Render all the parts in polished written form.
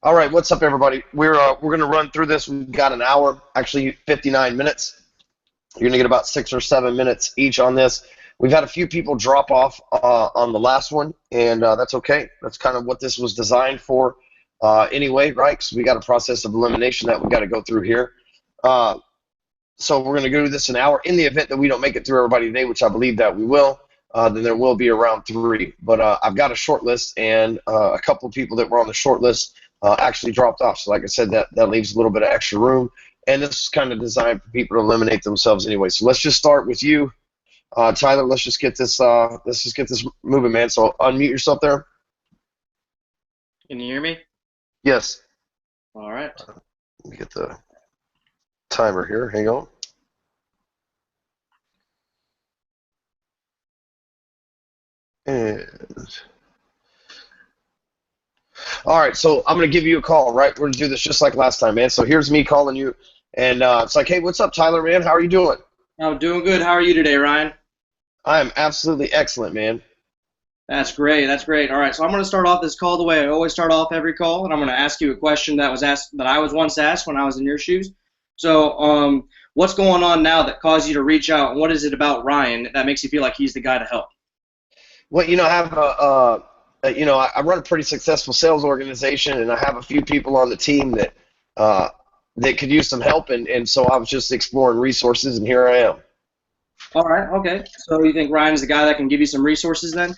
All right, what's up, everybody? We're gonna run through this. We've got an hour, actually 59 minutes. You're gonna get about 6 or 7 minutes each on this. We've had a few people drop off on the last one, and that's okay. That's kind of what this was designed for, anyway, right? Because we got a process of elimination that we got to go through here. So we're gonna go do this an hour. In the event that we don't make it through everybody today, which I believe that we will, then there will be a round 3. But I've got a short list, and a couple of people that were on the short list actually dropped off. So like I said, that leaves a little bit of extra room. And this is kind of designed for people to eliminate themselves anyway. So let's just start with you, Tyler. Let's just get this moving, man. So unmute yourself there. Can you hear me? Yes. All right. Let me get the timer here. Hang on. And all right, so I'm going to give you a call, right? We're going to do this just like last time, man. So here's me calling you, and it's like, hey, what's up, Tyler, man? How are you doing? I'm doing good. How are you today, Ryan? I am absolutely excellent, man. That's great. That's great. All right, so I'm going to start off this call the way I always start off every call, and I'm going to ask you a question that I was once asked when I was in your shoes. So, what's going on now that caused you to reach out, and what is it about Ryan that makes you feel like he's the guy to help? Well, I have I run a pretty successful sales organization, and I have a few people on the team that could use some help, and so I was just exploring resources, and here I am. All right. Okay. So you think Ryan is the guy that can give you some resources then?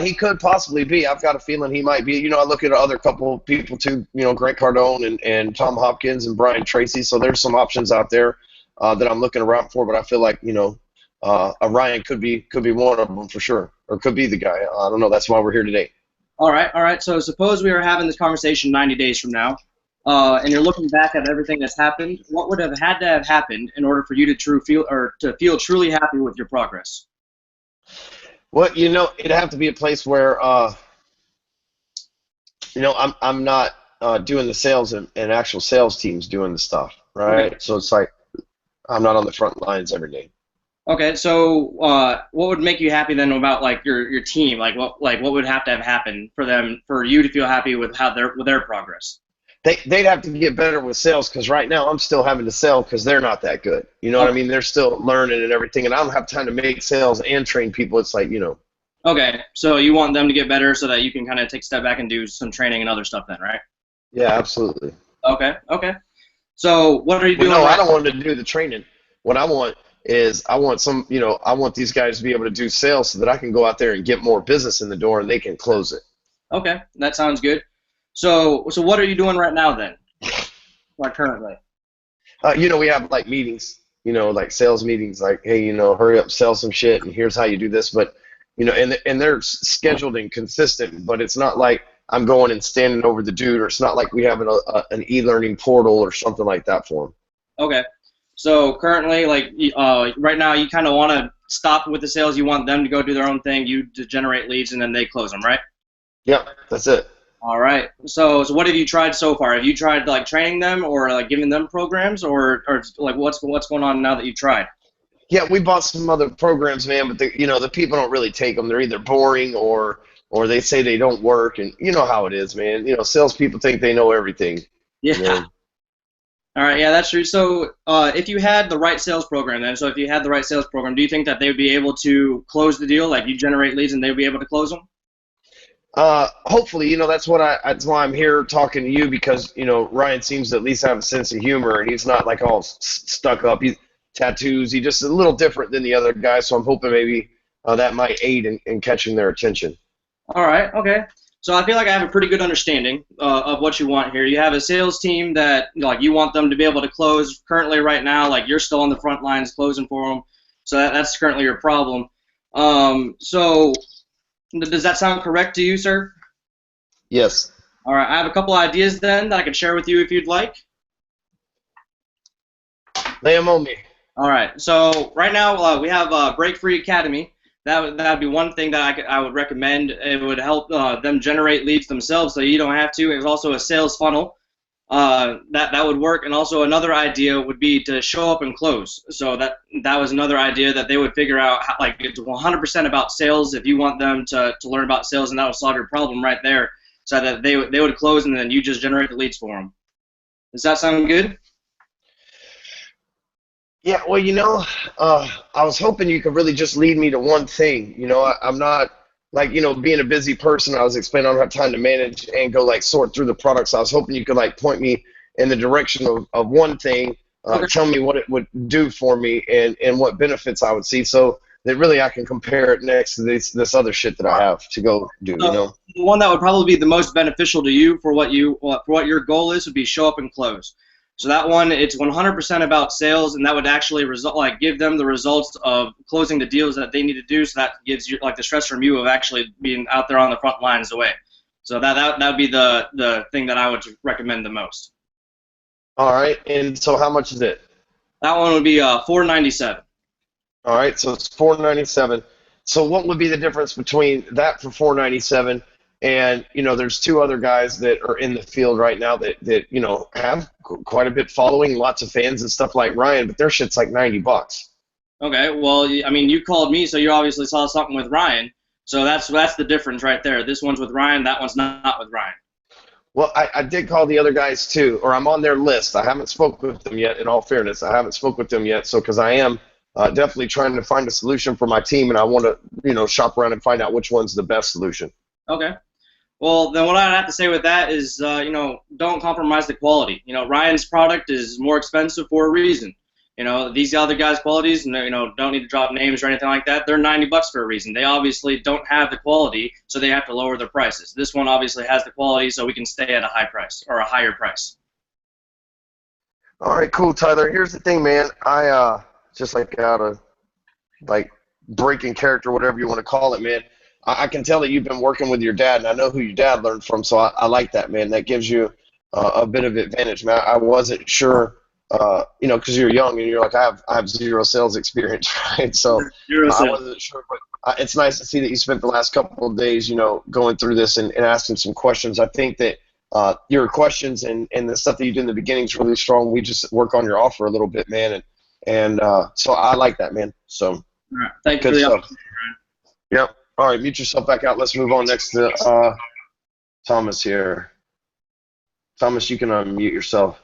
He could possibly be. I've got a feeling he might be. I look at other couple people too, Grant Cardone and Tom Hopkins and Brian Tracy, so there's some options out there that I'm looking around for, but I feel like, a Ryan could be one of them for sure, or could be the guy. I don't know. That's why we're here today. All right. So suppose we were having this conversation 90 days from now, and you're looking back at everything that's happened. What would have had to have happened in order for you to feel truly happy with your progress? Well, it'd have to be a place where, I'm not doing the sales and actual sales teams doing the stuff, right? Okay. So it's like I'm not on the front lines every day. Okay, so what would make you happy then about like your team? What would have to have happened for you to feel happy with their progress? They'd have to get better with sales, because right now I'm still having to sell because they're not that good. You know what I mean? They're still learning and everything, and I don't have time to make sales and train people. It's like, Okay, so you want them to get better so that you can kind of take a step back and do some training and other stuff then, right? Yeah, absolutely. Okay. So what are you doing? No, I don't want them to do the training. What I want is I want these guys to be able to do sales so that I can go out there and get more business in the door and they can close it. Okay, that sounds good. So what are you doing right now then? Like currently? We have like meetings, like sales meetings, like, hey, hurry up, sell some shit, and here's how you do this. But, and they're scheduled and consistent, but it's not like I'm going and standing over the dude, or it's not like we have an e-learning portal or something like that for them. Okay. So currently, right now, you kind of want to stop with the sales. You want them to go do their own thing. You to generate leads, and then they close them, right? Yep, that's it. All right. So what have you tried so far? Have you tried like training them or like giving them programs, or like what's going on now that you've tried? Yeah, we bought some other programs, man, but the people don't really take them. They're either boring or they say they don't work, and you know how it is, man. Salespeople think they know everything. Yeah. All right, yeah, that's true. So if you had the right sales program then, do you think that they would be able to close the deal? Like you generate leads and they would be able to close them? Hopefully, that's why I'm here talking to you, because, Ryan seems to at least have a sense of humor, and he's not like all stuck up. He's tattoos. He's just a little different than the other guys, so I'm hoping maybe that might aid in catching their attention. All right, okay. So I feel like I have a pretty good understanding of what you want here. You have a sales team that you want them to be able to close. Currently, right now, you're still on the front lines closing for them. So that's currently your problem. So does that sound correct to you, sir? Yes. All right. I have a couple ideas then that I can share with you if you'd like. Lay them on me. All right. So right now we have Break Free Academy. That would be one thing that I would recommend. It would help them generate leads themselves, so you don't have to. It's also a sales funnel that would work. And also another idea would be to show up and close. So that was another idea that they would figure out. It's 100% about sales. If you want them to learn about sales, and that will solve your problem right there. so that they would close and then you just generate the leads for them. Does that sound good? Yeah, well, I was hoping you could really just lead me to one thing. I'm not like, being a busy person. I was explaining I don't have time to manage and go like sort through the products. I was hoping you could like point me in the direction of one thing, Okay. tell me what it would do for me and what benefits I would see, so that really I can compare it next to this other shit that I have to go do. So the one that would probably be the most beneficial to you for what your goal is would be show up and close. So that one, it's 100% about sales, and that would actually give them the results of closing the deals that they need to do. So that gives you like the stress from you of actually being out there on the front lines away. So that would be the thing that I would recommend the most. All right, and so how much is it? That one would be $497. All right, so it's $497. So what would be the difference between that for $497 and there's two other guys that are in the field right now that have quite a bit following, lots of fans and stuff like Ryan, but their shit's like $90. Okay, well, I mean, you called me, so you obviously saw something with Ryan. So that's the difference right there. This one's with Ryan, that one's not with Ryan. Well, I did call the other guys too, or I'm on their list. I haven't spoke with them yet. In all fairness, I haven't spoke with them yet. So because I am definitely trying to find a solution for my team, and I want to shop around and find out which one's the best solution. Okay. Well, then what I'd have to say with that is, don't compromise the quality. Ryan's product is more expensive for a reason. These other guys' qualities, don't need to drop names or anything like that. They're $90 for a reason. They obviously don't have the quality, so they have to lower their prices. This one obviously has the quality, so we can stay at a high price or a higher price. All right, cool, Tyler. Here's the thing, man. I just like out of like breaking character, whatever you want to call it, man. I can tell that you've been working with your dad, and I know who your dad learned from, so I like that, man. That gives you a bit of advantage, man. I wasn't sure, because you're young and you're like, I have zero sales experience, right? So I wasn't sure, but it's nice to see that you spent the last couple of days, going through this and asking some questions. I think that your questions and the stuff that you did in the beginning is really strong. We just work on your offer a little bit, man, and so I like that, man. So all right. Thank you for the opportunity, Ryan. Yep. All right, mute yourself back out. Let's move on next to Thomas here. Thomas, you can unmute yourself.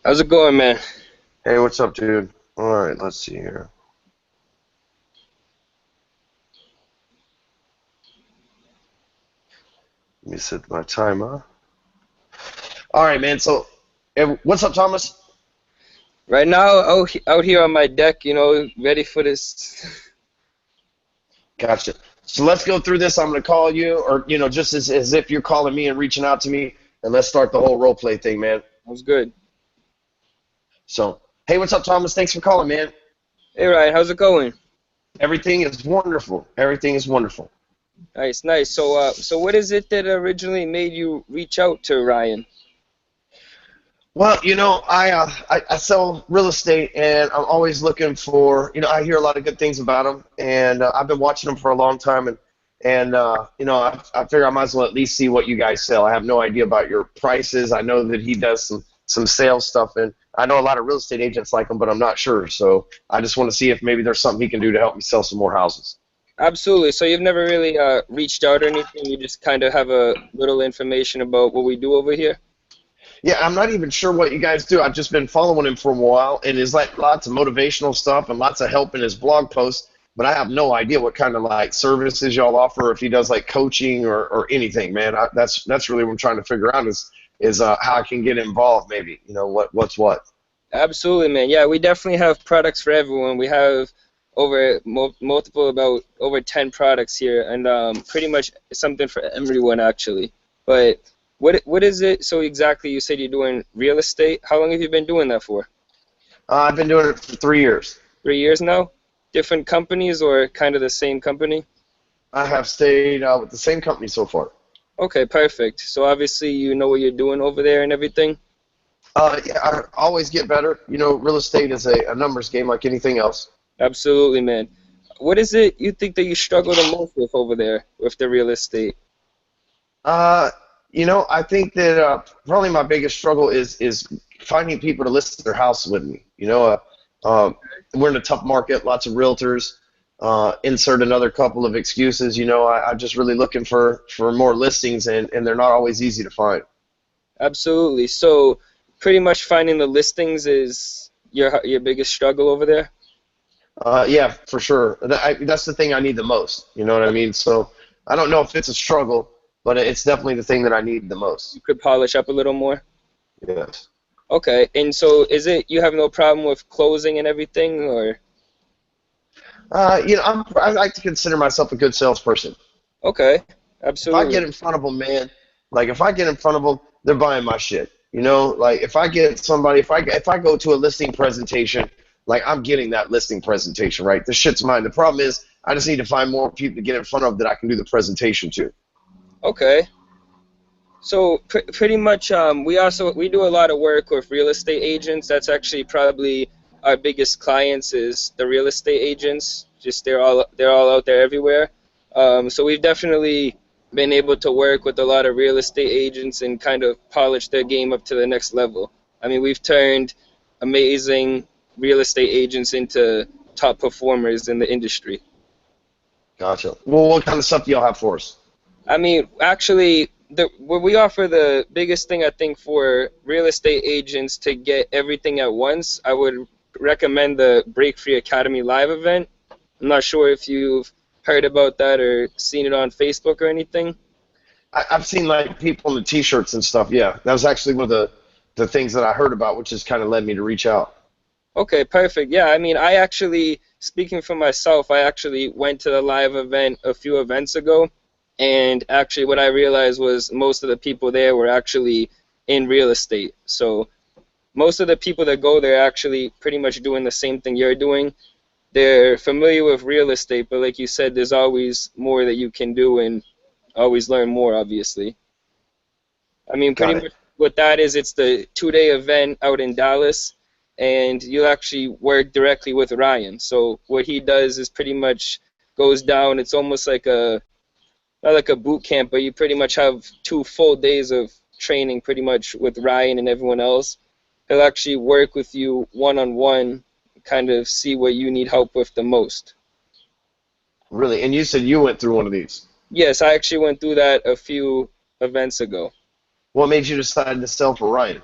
How's it going, man? Hey, what's up, dude? All right, let's see here. Let me set my timer. All right, man. So, what's up, Thomas? Right now, out here on my deck, ready for this. Gotcha. So let's go through this. I'm going to call you, or just as if you're calling me and reaching out to me, and let's start the whole role play thing, man. Sounds good. So, hey, what's up, Thomas? Thanks for calling, man. Hey, Ryan, how's it going? Everything is wonderful. Everything is wonderful. Nice, nice. So what is it that originally made you reach out to Ryan? Well, I sell real estate, and I'm always looking for, I hear a lot of good things about them, and I've been watching them for a long time, and I figure I might as well at least see what you guys sell. I have no idea about your prices. I know that he does some sales stuff, and I know a lot of real estate agents like him, but I'm not sure. So I just want to see if maybe there's something he can do to help me sell some more houses. Absolutely. So you've never really reached out or anything? You just kind of have a little information about what we do over here? Yeah, I'm not even sure what you guys do. I've just been following him for a while, and there's like lots of motivational stuff and lots of help in his blog posts, but I have no idea what kind of like services y'all offer, if he does like coaching or anything, man. That's really what I'm trying to figure out is how I can get involved, maybe, what's what. Absolutely, man. Yeah, we definitely have products for everyone. We have about over 10 products here, and pretty much something for everyone, actually. But what is it? So exactly, you said you're doing real estate. How long have you been doing that for? I've been doing it for 3 years. 3 years now? Different companies or kind of the same company? I have stayed with the same company so far. Okay, perfect. So obviously you know what you're doing over there and everything? Yeah, I always get better. Real estate is a numbers game like anything else. Absolutely, man. What is it you think that you struggle the most with over there with the real estate? I think that probably my biggest struggle is finding people to list their house with me. We're in a tough market, lots of realtors, insert another couple of excuses. I'm just really looking for more listings, and they're not always easy to find. Absolutely. So pretty much finding the listings is your biggest struggle over there? Yeah, for sure. That's the thing I need the most. You know what I mean? So I don't know if it's a struggle, but it's definitely the thing that I need the most. You could polish up a little more? Yes. Okay. And so is it you have no problem with closing and everything, or? I like to consider myself a good salesperson. Okay. If I get Absolutely. in front of them, man, like if I get in front of them, they're buying my shit. Like if I get somebody, if I go to a listing presentation, like I'm getting that listing presentation, right? The shit's mine. The problem is I just need to find more people to get in front of that I can do the presentation to. Okay. So pretty much, we do a lot of work with real estate agents. That's actually probably our biggest clients is the real estate agents. Just they're all out there everywhere. So we've definitely been able to work with a lot of real estate agents and kind of polish their game up to the next level. I mean, we've turned amazing real estate agents into top performers in the industry. Gotcha. Well, what kind of stuff do y'all have for us? I mean, actually, what we offer the biggest thing I think for real estate agents to get everything at once, I would recommend the Break Free Academy live event. I'm not sure if you've heard about that or seen it on Facebook or anything. I've seen like people in the T-shirts and stuff. Yeah, that was actually one of the things that I heard about, which has kind of led me to reach out. Okay, perfect. Yeah, I mean, I actually, speaking for myself, I actually went to the live event a few events ago, and actually what I realized was most of the people there were actually in real estate. So most of the people that go there are actually pretty much doing the same thing you're doing. They're familiar with real estate, but like you said, there's always more that you can do and always learn more, obviously. I mean, pretty Got it. much what that is, it's the 2-day event out in Dallas, and you'll actually work directly with Ryan. So what he does is pretty much goes down. It's almost like not like a boot camp, but you pretty much have 2 full days of training pretty much with Ryan and everyone else. He'll actually work with you one-on-one, kind of see what you need help with the most. Really? And you said you went through one of these. Yes, I actually went through that a few events ago. What made you decide to sell for Ryan?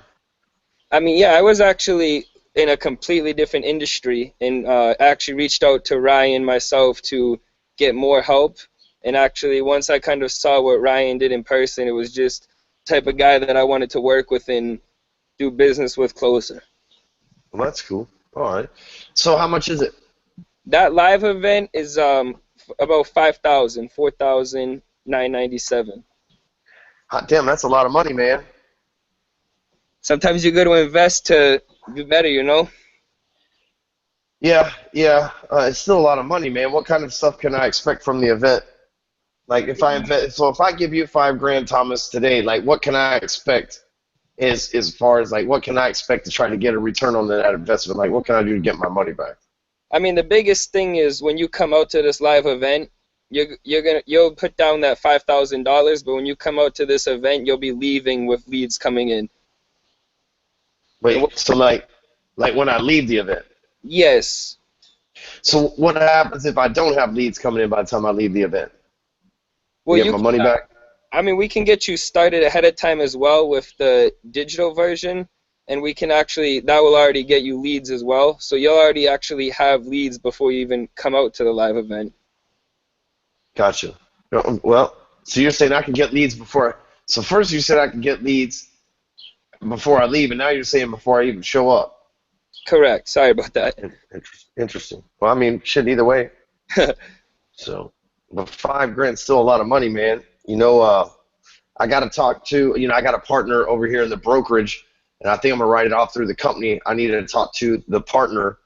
I mean, yeah, I was actually in a completely different industry and actually reached out to Ryan myself to get more help. And actually, once I kind of saw what Ryan did in person, it was just the type of guy that I wanted to work with and do business with closer. Well, that's cool. All right. So how much is it? That live event is about 5,000, 4,997. Hot damn, that's a lot of money, man. Sometimes you got to invest to do better, you know? Yeah, yeah. It's still a lot of money, man. What kind of stuff can I expect from the event? Like if I invest, so if I give you $5,000, Thomas, today, like what can I expect as far as like what can I expect to try to get a return on that investment? Like what can I do to get my money back? I mean, the biggest thing is when you come out to this live event, you'll put down that $5,000, but when you come out to this event, you'll be leaving with leads coming in. Wait, so like when I leave the event. Yes. So what happens if I don't have leads coming in by the time I leave the event? Well, Get my money back? I mean, we can get you started ahead of time as well with the digital version, and we can actually, that will already get you leads as well. So you'll already actually have leads before you even come out to the live event. Gotcha. Well, so you're saying I can get leads before. So first you said I can get leads before I leave, and now you're saying before I even show up. Correct. Sorry about that. Interesting. Well, I mean, shit, either way. So, but $5,000 still a lot of money, man. I got to talk to, I got a partner over here in the brokerage, and I think I'm gonna write it off through the company. I needed to talk to the partner.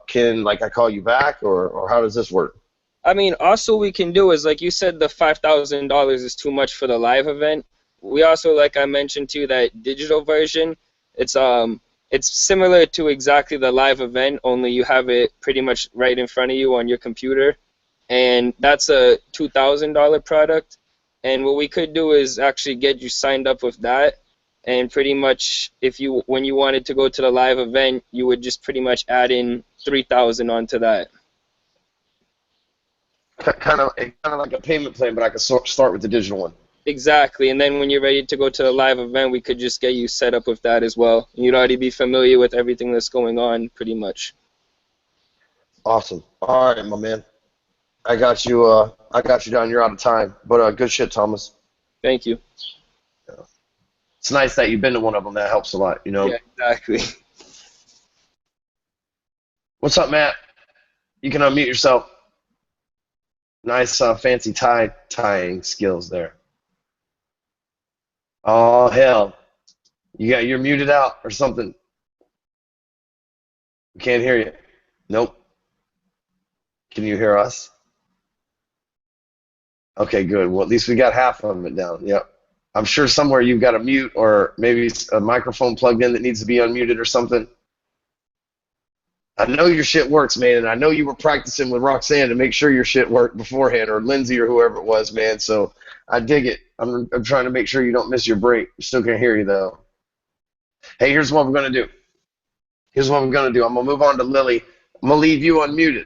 Can I call you back, or how does this work? I mean, also we can do is, like you said, the $5,000 is too much for the live event. We also, like I mentioned to you, that digital version, it's similar to exactly the live event, only you have it pretty much right in front of you on your computer, and that's a $2,000 product. And what we could do is actually get you signed up with that, and pretty much when you wanted to go to the live event, you would just pretty much add in $3,000 onto that. Kind of like a payment plan, but I can start with the digital one. Exactly, and then when you're ready to go to a live event, we could just get you set up with that as well. You'd already be familiar with everything that's going on, pretty much. Awesome. All right, my man. I got you. I got you down. You're out of time, but good shit, Thomas. Thank you. It's nice that you've been to one of them. That helps a lot, you know. Yeah, exactly. What's up, Matt? You can unmute yourself. Nice, fancy tying skills there. Oh hell, you're muted out or something. We can't hear you. Nope. Can you hear us? Okay, good. Well, at least we got half of it down. Yep. I'm sure somewhere you've got a mute or maybe a microphone plugged in that needs to be unmuted or something. I know your shit works, man, and I know you were practicing with Roxanne to make sure your shit worked beforehand, or Lindsay or whoever it was, man. So I dig it. I'm trying to make sure you don't miss your break. Still can't hear you though. Hey, here's what we're gonna do. I'm gonna move on to Lily. I'm gonna leave you unmuted.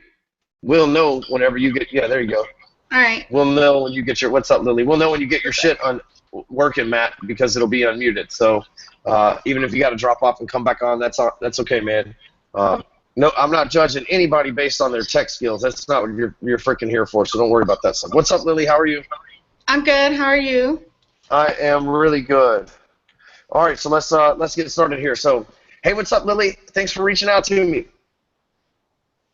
We'll know whenever you get. Yeah, there you go. All right. We'll know when you get your. What's up, Lily? We'll know when you get your shit on working, Matt, because it'll be unmuted. So even if you got to drop off and come back on, that's okay, man. No, I'm not judging anybody based on their tech skills. That's not what you're freaking here for. So don't worry about that stuff. What's up, Lily? How are you? I'm good. How are you? I am really good. All right, so let's get started here. So, hey, what's up, Lily? Thanks for reaching out to me.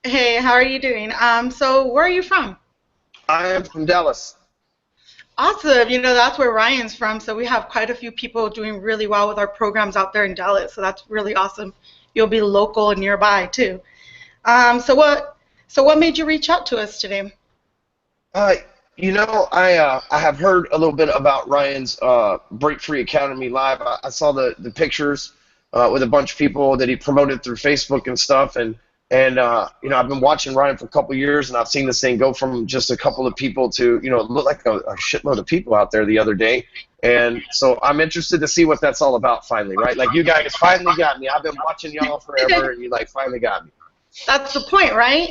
Hey, how are you doing? So where are you from? I am from Dallas. Awesome. You know, that's where Ryan's from. So we have quite a few people doing really well with our programs out there in Dallas. So that's really awesome. You'll be local and nearby too. So what made you reach out to us today? You know, I have heard a little bit about Ryan's Break Free Academy Live. I saw the pictures with a bunch of people that he promoted through Facebook and stuff, and you know, I've been watching Ryan for a couple of years, and I've seen this thing go from just a couple of people to, you know, it looked like a shitload of people out there the other day. And so I'm interested to see what that's all about finally, right? Like, you guys finally got me. I've been watching y'all forever, and you like finally got me. That's the point, right?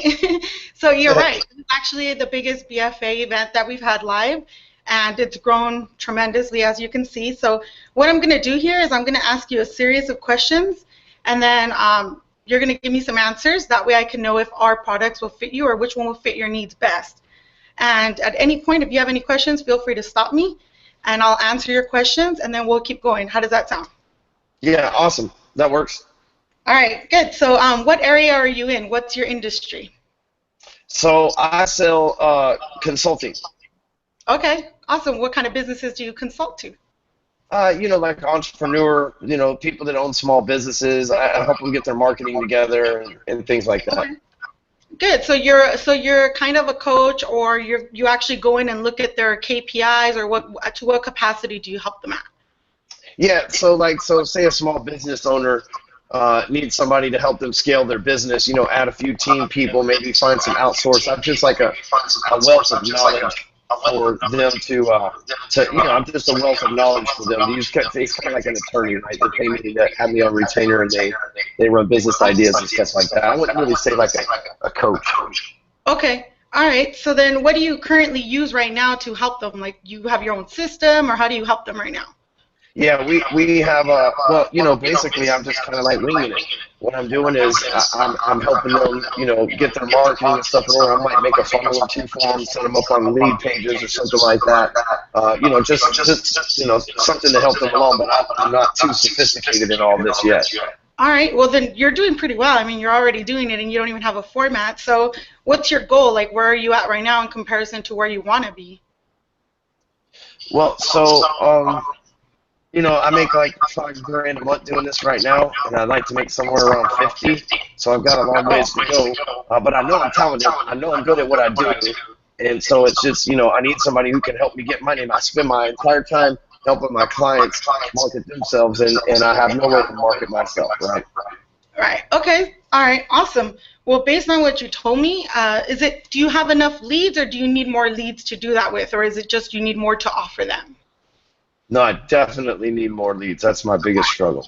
So you're right. It's actually the biggest BFA event that we've had live, and it's grown tremendously, as you can see. So what I'm going to do here is I'm going to ask you a series of questions, and then you're going to give me some answers. That way I can know if our products will fit you or which one will fit your needs best. And at any point, if you have any questions, feel free to stop me, and I'll answer your questions, and then we'll keep going. How does that sound? Yeah, awesome. That works. All right, good. So what area are you in? What's your industry? So I sell consulting. Okay, awesome. What kind of businesses do you consult to? You know, like entrepreneur, you know, people that own small businesses. I help them get their marketing together and things like that. Okay. Good. So you're kind of a coach, or you actually go in and look at their KPIs, or to what capacity do you help them at? Yeah. So say a small business owner needs somebody to help them scale their business. You know, add a few team people, maybe find some outsource. I'm just like a wealth of knowledge for them to you know, I'm just a wealth of knowledge for them. It's kind of like an attorney, right? They pay me to have me on retainer, and they run business ideas and stuff like that. I wouldn't really say like a coach. Okay. All right. So then what do you currently use right now to help them? Like, you have your own system, or how do you help them right now? Yeah, we have well, you know, basically I'm just kind of like winging it. What I'm doing is I'm helping them, you know, get their marketing and stuff, or I might make a funnel or two for them, set them up on lead pages or something like that. You know, just you know, something to help them along. But I'm not too sophisticated in all this yet. All right. Well, then you're doing pretty well. I mean, you're already doing it, and you don't even have a format. So what's your goal? Like, where are you at right now in comparison to where you want to be? Well, so you know, I make like $5 grand a month doing this right now, and I'd like to make somewhere around 50. So I've got a long ways to go, but I know I'm talented. I know I'm good at what I do, and so it's just, you know, I need somebody who can help me get my name. I spend my entire time helping my clients market themselves, and I have no way to market myself, right? Right. Okay. All right. Awesome. Well, based on what you told me, do you have enough leads, or do you need more leads to do that with, or is it just you need more to offer them? No, I definitely need more leads. That's my biggest struggle.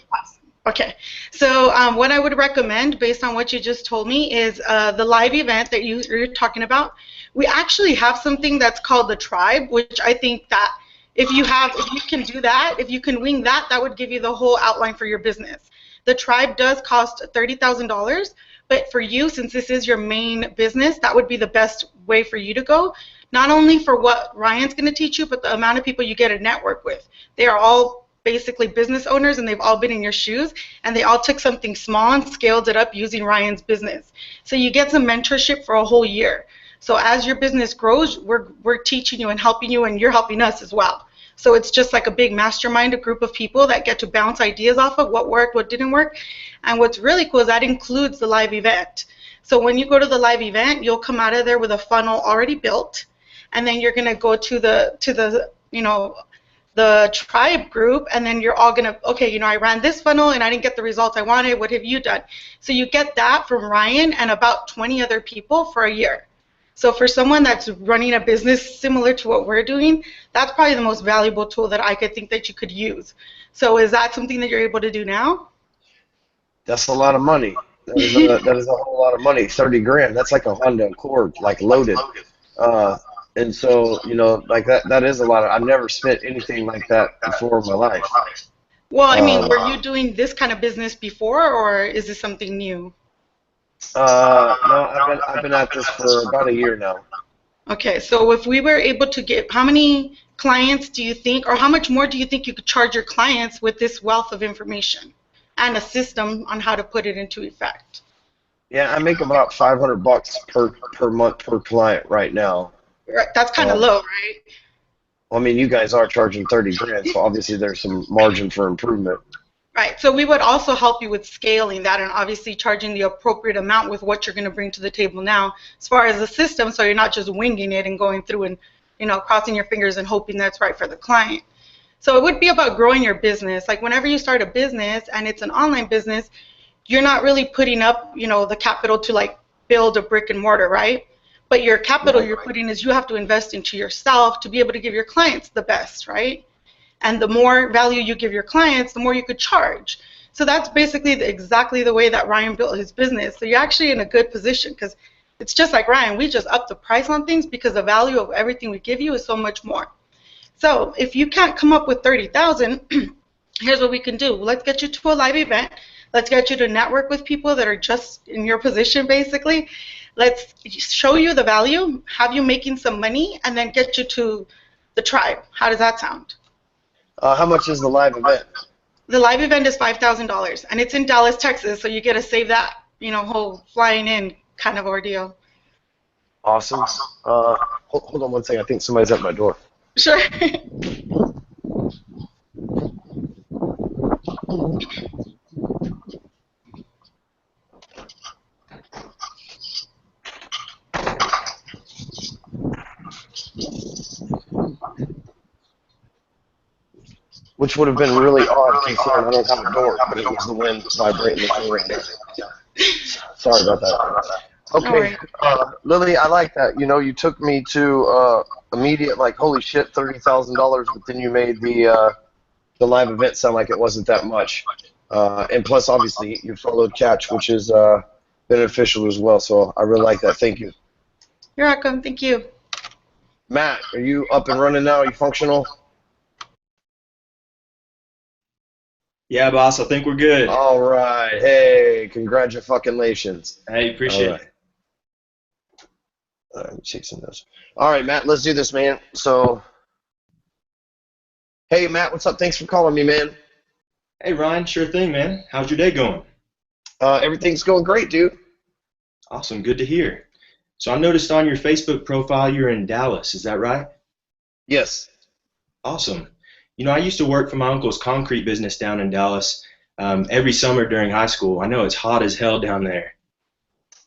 Okay, so what I would recommend, based on what you just told me, is the live event that you're talking about. We actually have something that's called the Tribe, which I think that if you can do that, if you can wing that, that would give you the whole outline for your business. The Tribe does cost $30,000, but for you, since this is your main business, that would be the best way for you to go. Not only for what Ryan's going to teach you, but the amount of people you get to network with. They are all basically business owners, and they've all been in your shoes, and they all took something small and scaled it up using Ryan's business. So you get some mentorship for a whole year. So as your business grows, we're teaching you and helping you, and you're helping us as well. So it's just like a big mastermind, a group of people that get to bounce ideas off of what worked, what didn't work. And what's really cool is that includes the live event. So when you go to the live event, you'll come out of there with a funnel already built, and then you're going to go to the the Tribe group, and then you're all going to, okay, I ran this funnel and I didn't get the results I wanted. What have you done? So you get that from Ryan and about 20 other people for a year. So for someone that's running a business similar to what we're doing, that's probably the most valuable tool that I could think that you could use. So is that something that you're able to do now? That's a lot of money. That is a whole lot of money. 30 grand. That's like a Honda Accord, like loaded. And so, like that is a lot. I've never spent anything like that before in my life. Well, I mean, were you doing this kind of business before, or is this something new? No, I've been at this for about a year now. Okay, so if we were able to get, how many clients do you think, or how much more do you think you could charge your clients with this wealth of information and a system on how to put it into effect? Yeah, I make about $500 per month per client right now. Right, that's kind of low, right? Well, I mean, you guys are charging 30 grand, so obviously there's some margin for improvement. Right, so we would also help you with scaling that and obviously charging the appropriate amount with what you're going to bring to the table now as far as the system, so you're not just winging it and going through and, crossing your fingers and hoping that's right for the client. So it would be about growing your business. Like whenever you start a business and it's an online business, you're not really putting up, the capital to like build a brick and mortar, right? But your capital you're putting is you have to invest into yourself to be able to give your clients the best, right? And the more value you give your clients, the more you could charge. So that's basically exactly the way that Ryan built his business. So you're actually in a good position because it's just like Ryan. We just up the price on things because the value of everything we give you is so much more. So if you can't come up with 30,000, here's what we can do. Let's get you to a live event. Let's get you to network with people that are just in your position, basically. Let's show you the value, have you making some money, and then get you to the Tribe. How does that sound? How much is the live event? The live event is $5,000, and it's in Dallas, Texas, so you get to save that, whole flying in kind of ordeal. Awesome. Hold on one second. I think somebody's at my door. Sure. Which would have been really odd considering I don't have a door, but it was the wind vibrating the door right there. Sorry about that. Okay, Lily, I like that. You took me to immediate, like, holy shit, $30,000, but then you made the live event sound like it wasn't that much. And plus, obviously, you followed Catch, which is beneficial as well, so I really like that. Thank you. You're welcome. Thank you. Matt, are you up and running now? Are you functional? Yeah, boss, I think we're good. All right. Hey, congratulations. Hey, appreciate it. All right, let me take some notes. All right, Matt, let's do this, man. So, hey, Matt, what's up? Thanks for calling me, man. Hey, Ryan, sure thing, man. How's your day going? Everything's going great, dude. Awesome, good to hear. So I noticed on your Facebook profile you're in Dallas, is that right? Yes. Awesome. I used to work for my uncle's concrete business down in Dallas every summer during high school. I know it's hot as hell down there.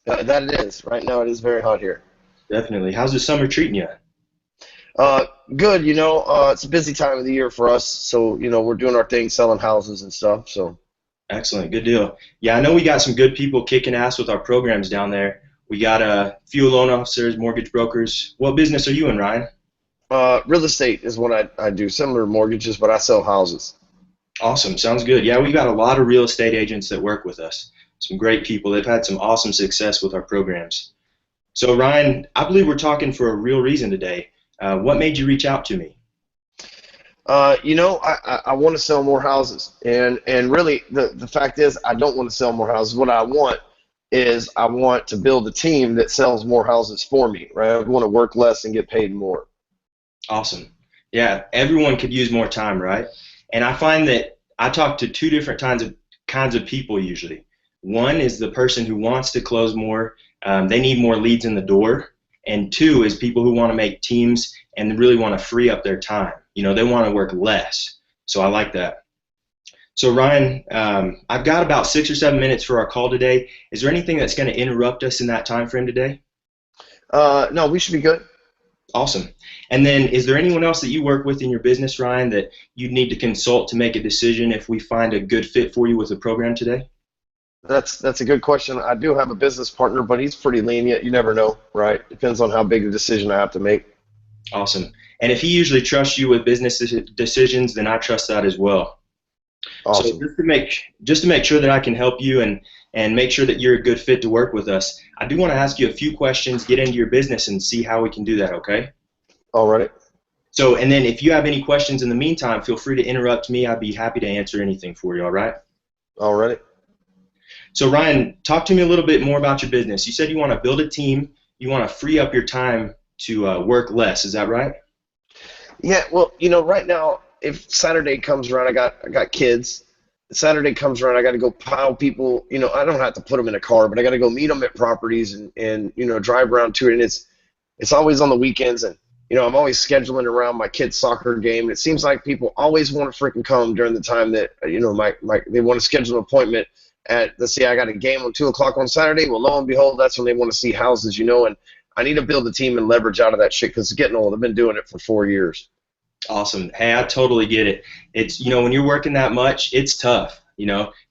That it is. Right now it is very hot here. Definitely. How's the summer treating you? Good. It's a busy time of the year for us, so, we're doing our thing, selling houses and stuff, so. Excellent. Good deal. Yeah, I know we got some good people kicking ass with our programs down there. We got a few loan officers, mortgage brokers. What business are you in, Ryan? Real estate is what I do, similar to mortgages, but I sell houses. Awesome. Sounds good. Yeah, we've got a lot of real estate agents that work with us. Some great people. They've had some awesome success with our programs. So, Ryan, I believe we're talking for a real reason today. What made you reach out to me? I want to sell more houses, and really the fact is I don't want to sell more houses. What I want is I want to build a team that sells more houses for me, right? I want to work less and get paid more. Awesome. Yeah, everyone could use more time, right? And I find that I talk to two different kinds of people usually. One is the person who wants to close more. They need more leads in the door. And two is people who want to make teams and really want to free up their time. You know, they want to work less. So I like that. So Ryan, I've got about 6 or 7 minutes for our call today. Is there anything that's going to interrupt us in that time frame today? No, we should be good. Awesome. And then is there anyone else that you work with in your business, Ryan, that you'd need to consult to make a decision if we find a good fit for you with the program today? That's a good question. I do have a business partner, but he's pretty lenient. You never know, right? Depends on how big a decision I have to make. Awesome. And if he usually trusts you with business decisions, then I trust that as well. Awesome. So just to make sure that I can help you and make sure that you're a good fit to work with us, I do want to ask you a few questions, get into your business, and see how we can do that, okay? All right. So, and then if you have any questions in the meantime, feel free to interrupt me. I'd be happy to answer anything for you, all right? All right. So Ryan, talk to me a little bit more about your business. You said you want to build a team, you want to free up your time to work less. Is that right? Yeah. Well, right now, if Saturday comes around, I got kids. Saturday comes around, I got to go pile people. I don't have to put them in a car, but I got to go meet them at properties and drive around to it. And it's always on the weekends, and I'm always scheduling around my kid's soccer game. And it seems like people always want to freaking come during the time that they want to schedule an appointment. Let's see, I got a game on 2 o'clock on Saturday. Well, lo and behold, that's when they want to see houses, and I need to build a team and leverage out of that shit because it's getting old. I've been doing it for 4 years. Awesome. Hey, I totally get it. It's, when you're working that much, it's tough.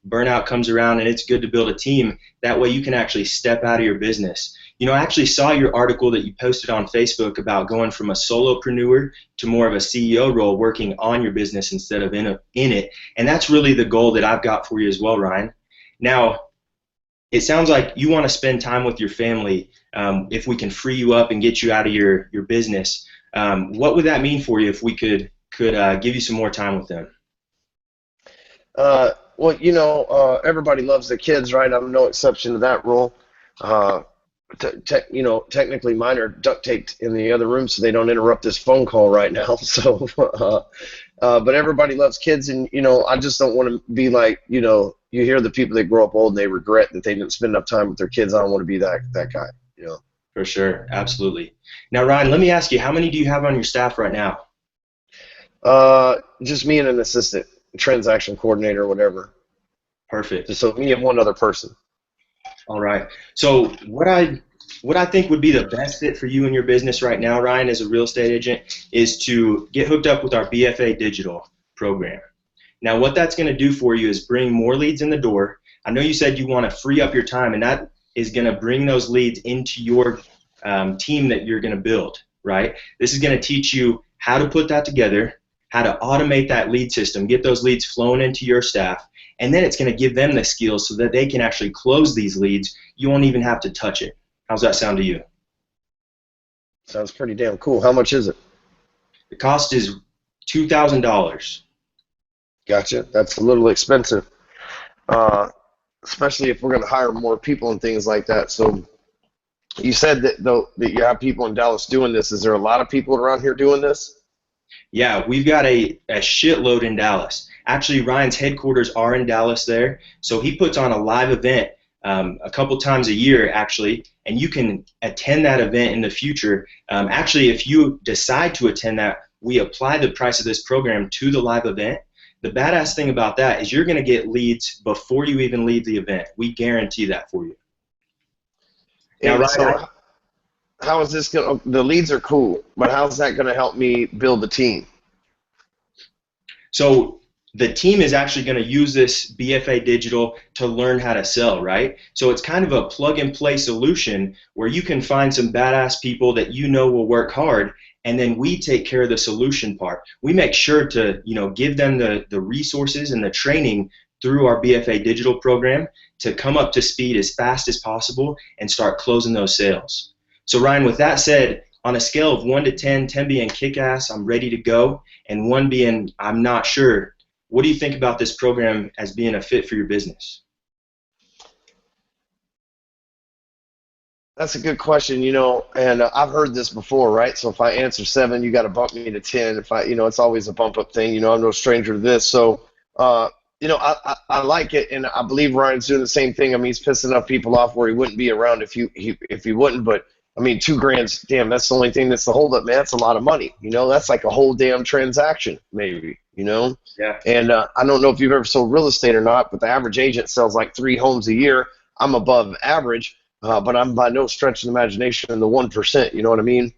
Burnout comes around, and it's good to build a team. That way you can actually step out of your business. I actually saw your article that you posted on Facebook about going from a solopreneur to more of a CEO role, working on your business instead of in it. And that's really the goal that I've got for you as well, Ryan. Now, it sounds like you want to spend time with your family. If we can free you up and get you out of your business, what would that mean for you if we could give you some more time with them? Well, everybody loves their kids, right? I'm no exception to that rule. Technically mine are duct taped in the other room so they don't interrupt this phone call right now. So, but everybody loves kids, and I just don't want to be like, you hear the people that grow up old and they regret that they didn't spend enough time with their kids. I don't want to be that guy, For sure, absolutely. Now, Ryan, let me ask you, how many do you have on your staff right now? Just me and an assistant, transaction coordinator, whatever. Perfect. So me and one other person. All right. So what I think would be the best fit for you in your business right now, Ryan, as a real estate agent, is to get hooked up with our BFA Digital program. Now, what that's going to do for you is bring more leads in the door. I know you said you want to free up your time, and that is going to bring those leads into your team that you're going to build, right? This is going to teach you how to put that together, how to automate that lead system, get those leads flowing into your staff, and then it's going to give them the skills so that they can actually close these leads. You won't even have to touch it. How's that sound to you? Sounds pretty damn cool. How much is it? The cost is $2,000. Gotcha. That's a little expensive, especially if we're going to hire more people and things like that. So you said that you have people in Dallas doing this. Is there a lot of people around here doing this? Yeah, we've got a shitload in Dallas. Actually, Ryan's headquarters are in Dallas there, so he puts on a live event a couple times a year, actually, and you can attend that event in the future. Actually, if you decide to attend that, we apply the price of this program to the live event. The badass thing about that is you're going to get leads before you even leave the event. We guarantee that for you. Now, Ryan, so how is this going to, the leads are cool, but how's that going to help me build the team? So the team is actually going to use this BFA Digital to learn how to sell, right? So it's kind of a plug-and-play solution where you can find some badass people that will work hard, and then we take care of the solution part. We make sure to, give them the resources and the training through our BFA digital program to come up to speed as fast as possible and start closing those sales. So Ryan, with that said, on a scale of 1 to 10, 10 being kick-ass, I'm ready to go, and 1 being I'm not sure, what do you think about this program as being a fit for your business? That's a good question, and I've heard this before, right? So if I answer 7, you got to bump me to 10. If I, it's always a bump up thing. I'm no stranger to this. So, I like it, and I believe Ryan's doing the same thing. I mean, he's pissing enough people off where he wouldn't be around if he wouldn't. But I mean, $2,000, damn, that's the only thing that's the holdup, man. That's a lot of money. That's like a whole damn transaction, maybe. Yeah. And I don't know if you've ever sold real estate or not, but the average agent sells like 3 homes a year. I'm above average. But I'm by no stretch of the imagination in the 1%, you know what I mean?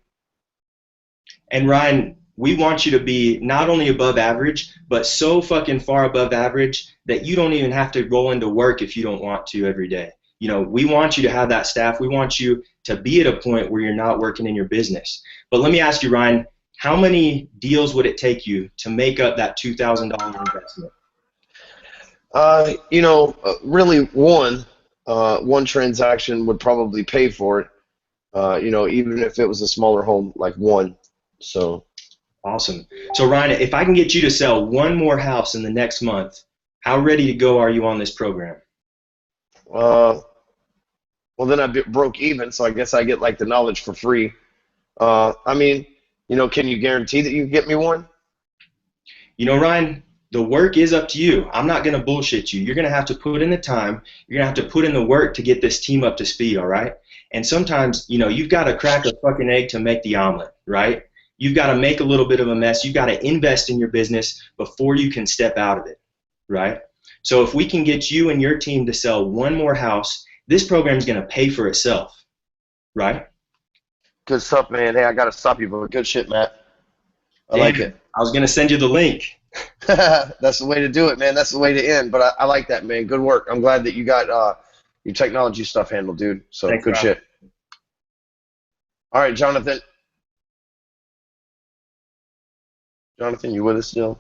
And Ryan, we want you to be not only above average, but so fucking far above average that you don't even have to roll into work if you don't want to every day. We want you to have that staff. We want you to be at a point where you're not working in your business. But let me ask you, Ryan, how many deals would it take you to make up that $2,000 investment? Really one transaction would probably pay for it, even if it was a smaller home, like one. So awesome. So Ryan, if I can get you to sell 1 more house in the next month, how ready to go are you on this program? Well, then I broke even, so I guess I get like the knowledge for free. I mean, can you guarantee that you can get me one? Ryan, the work is up to you. I'm not going to bullshit you. You're going to have to put in the time. You're going to have to put in the work to get this team up to speed, all right? And sometimes, you've got to crack a fucking egg to make the omelet, right? You've got to make a little bit of a mess. You've got to invest in your business before you can step out of it, right? So if we can get you and your team to sell 1 more house, this program is going to pay for itself, right? Good stuff, man. Hey, I got to stop you, but good shit, Matt. I like it. I was going to send you the link. That's the way to do it, man. That's the way to end. But I like that, man. Good work. I'm glad that you got your technology stuff handled, dude. So Thanks, good Rob. shit. All right, Jonathan. Jonathan, you with us still?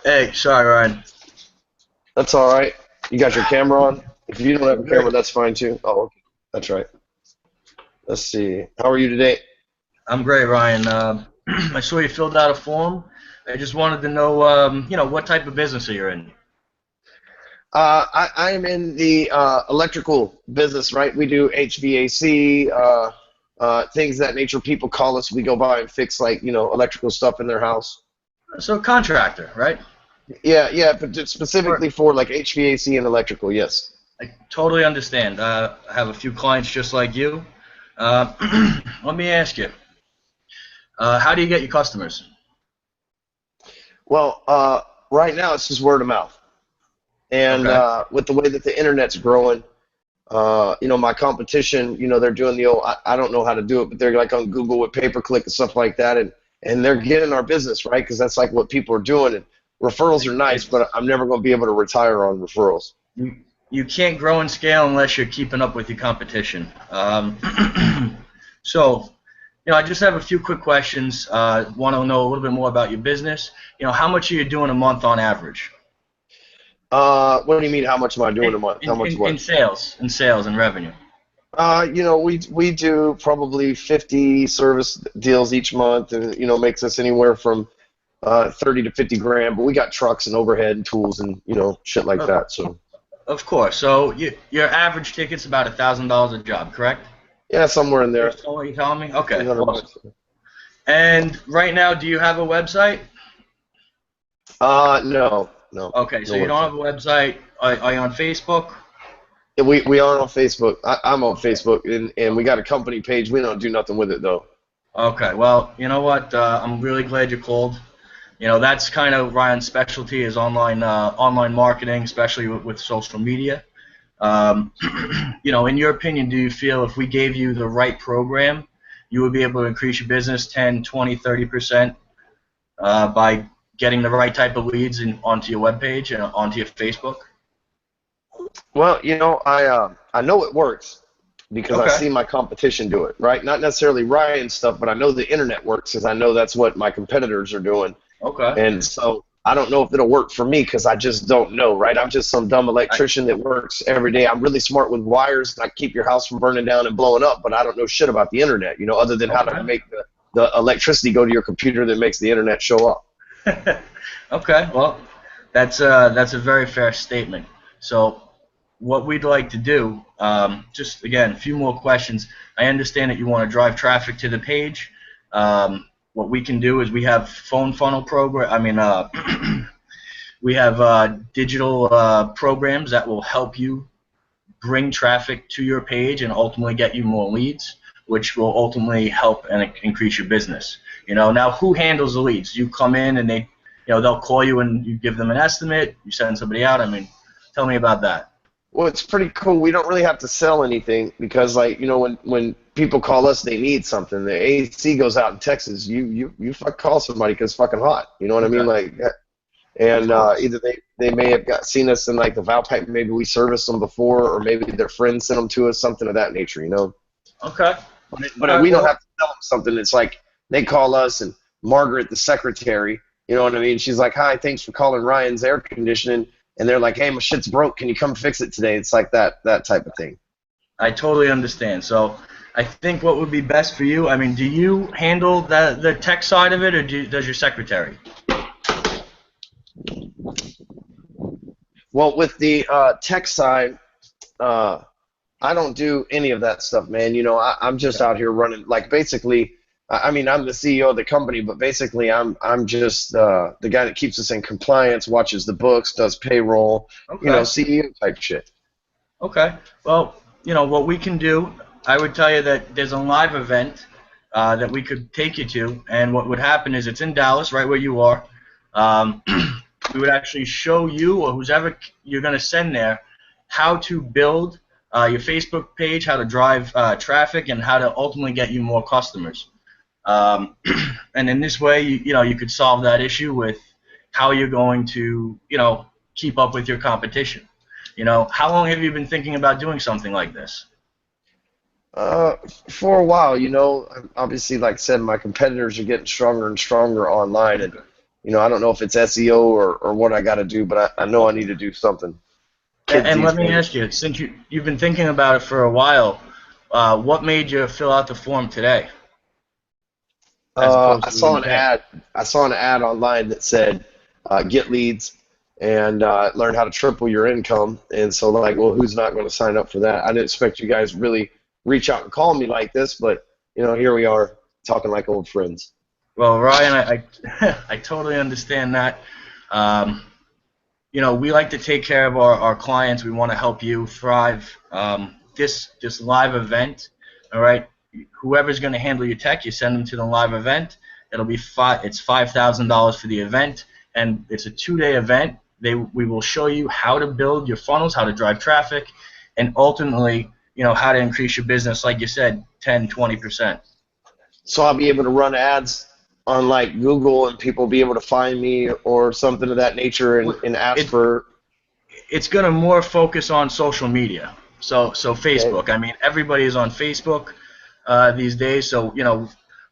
Hey, sorry, Ryan. That's all right. You got your camera on? If you don't have a camera, that's fine too. Oh, okay. That's right. Let's see. How are you today? I'm great, Ryan. I saw you filled out a form. I just wanted to know, what type of business are you in? I am in the electrical business, right? We do HVAC, things of that nature. People call us. We go by and fix, electrical stuff in their house. So contractor, right? Yeah, but specifically for, HVAC and electrical, yes. I totally understand. I have a few clients just like you. Let me ask you, how do you get your customers? Well, right now it's just word of mouth. And Okay. with the way that the internet's growing, my competition, they're doing the old, I don't know how to do it, but they're like on Google with pay-per-click and stuff like that, and they're getting our business, right? Because that's like what people are doing. And referrals are nice, but I'm never going to be able to retire on referrals. You can't grow and scale unless you're keeping up with your competition. So, I just have a few quick questions. Want to know a little bit more about your business. How much are you doing a month on average? What do you mean? How much am I doing a month? How much what? In sales and revenue. We do probably 50 service deals each month, and makes us anywhere from 30 to 50 grand. But we got trucks and overhead and tools and shit like that. So. Of course. So your average ticket's about $1,000 a job, correct? Yeah, somewhere in there. That's what you're telling me? Okay. Awesome. And right now, do you have a website? No. Okay, so you don't have a website. Are you on Facebook? Yeah, we are on Facebook. I'm on Facebook, and we got a company page. We don't do nothing with it, though. Okay, well, you know what? I'm really glad you called. That's kind of Ryan's specialty is online marketing, especially with social media. In your opinion, do you feel if we gave you the right program, you would be able to increase your business 10, 20, 30% by getting the right type of leads onto your webpage and onto your Facebook? Well, I know it works, because I Okay. see my competition do it, right? Not necessarily Ryan stuff, but I know the internet works because I know that's what my competitors are doing. Okay. And so I don't know if it'll work for me because I just don't know, right? I'm just some dumb electrician that works every day. I'm really smart with wires. I keep your house from burning down and blowing up, but I don't know shit about the internet, other than how to make the electricity go to your computer that makes the internet show up. Okay. Well, that's a very fair statement. So, what we'd like to do, just again, a few more questions. I understand that you want to drive traffic to the page. What we can do is we have phone funnel program. I mean, we have digital programs that will help you bring traffic to your page and ultimately get you more leads, which will ultimately help and increase your business. Now who handles the leads? You come in and they'll call you and you give them an estimate. You send somebody out. I mean, tell me about that. Well, it's pretty cool. We don't really have to sell anything because, like, when people call us, they need something. The AC goes out in Texas. You fuck call somebody because it's fucking hot. You know what I mean? Like, and either they may have seen us in like the valve pipe. Maybe we serviced them before, or maybe their friends sent them to us, something of that nature. Okay. But we don't have to tell them something. It's like they call us, and Margaret, the secretary, you know what I mean? She's like, "Hi, thanks for calling Ryan's Air Conditioning." And they're like, "Hey, my shit's broke. Can you come fix it today?" It's like that type of thing. I totally understand. So I think what would be best for you, I mean, do you handle the tech side of it, or does your secretary? Well, with the tech side, I don't do any of that stuff, man. I'm just out here running, like, basically. I mean, I'm the CEO of the company, but basically, I'm just the guy that keeps us in compliance, watches the books, does payroll, Okay. CEO type shit. Okay. Well, what we can do, I would tell you that there's a live event that we could take you to, and what would happen is it's in Dallas, right where you are. We would actually show you or whoever you're going to send there how to build your Facebook page, how to drive traffic, and how to ultimately get you more customers. And in this way, you could solve that issue with how you're going to, keep up with your competition. How long have you been thinking about doing something like this? For a while, obviously, like I said, my competitors are getting stronger and stronger online, and I don't know if it's SEO or what I got to do, but I know I need to do something. And let me ask you, since you've been thinking about it for a while, what made you fill out the form today? I saw an ad. I saw an ad online that said, "Get leads and learn how to triple your income." And so, like, well, who's not going to sign up for that? I didn't expect you guys really reach out and call me like this, but here we are talking like old friends. Well, Ryan, I totally understand that. We like to take care of our clients. We want to help you thrive. This live event, all right. Whoever's going to handle your tech, you send them to the live event. It'll be it's $5,000 for the event, and it's a 2-day event. We will show you how to build your funnels, how to drive traffic, and ultimately, how to increase your business, like you said, 10, 20%. So I'll be able to run ads on like Google, and people be able to find me or something of that nature, and ask for. It's going to more focus on social media. So Facebook. Okay. I mean, everybody is on Facebook these days. So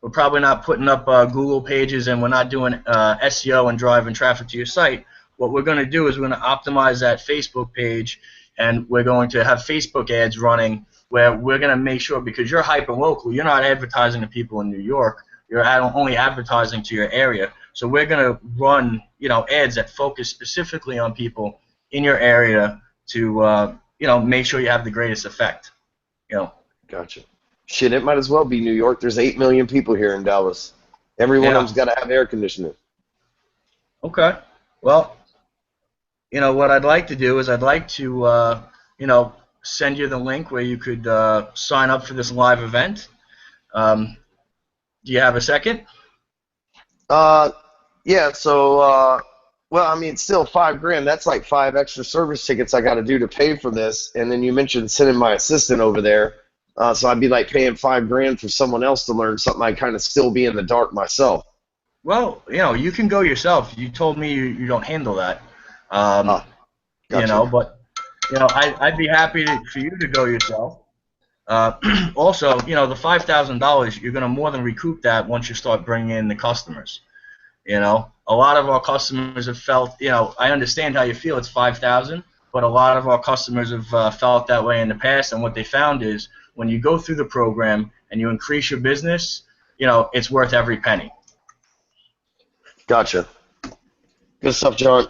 we're probably not putting up Google pages, and we're not doing SEO and driving traffic to your site. What we're going to do is we're going to optimize that Facebook page, and we're going to have Facebook ads running where we're going to make sure, because you're hyper local, you're not advertising to people in New York. You're only advertising to your area. So we're going to run, ads that focus specifically on people in your area to, make sure you have the greatest effect. Gotcha. Shit, it might as well be New York. There's 8 million people here in Dallas. Every one of them's got to have air conditioning. Okay. Well, what I'd like to do is I'd like to, send you the link where you could sign up for this live event. Do you have a second? Yeah. So, well, I mean, still $5,000. That's like 5 extra service tickets I got to do to pay for this. And then you mentioned sending my assistant over there. So I'd be like paying $5,000 for someone else to learn something. I'd kind of still be in the dark myself. Well, you can go yourself. You told me you don't handle that. Gotcha. But I'd be happy for you to go yourself. Also, you know, the $5,000, you're going to more than recoup that once you start bringing in the customers. You know, a lot of our customers have felt, you know, I understand how you feel, it's 5,000, but a lot of our customers have felt that way in the past, and what they found is when you go through the program and you increase your business, you know, it's worth every penny. Gotcha. Good stuff, John.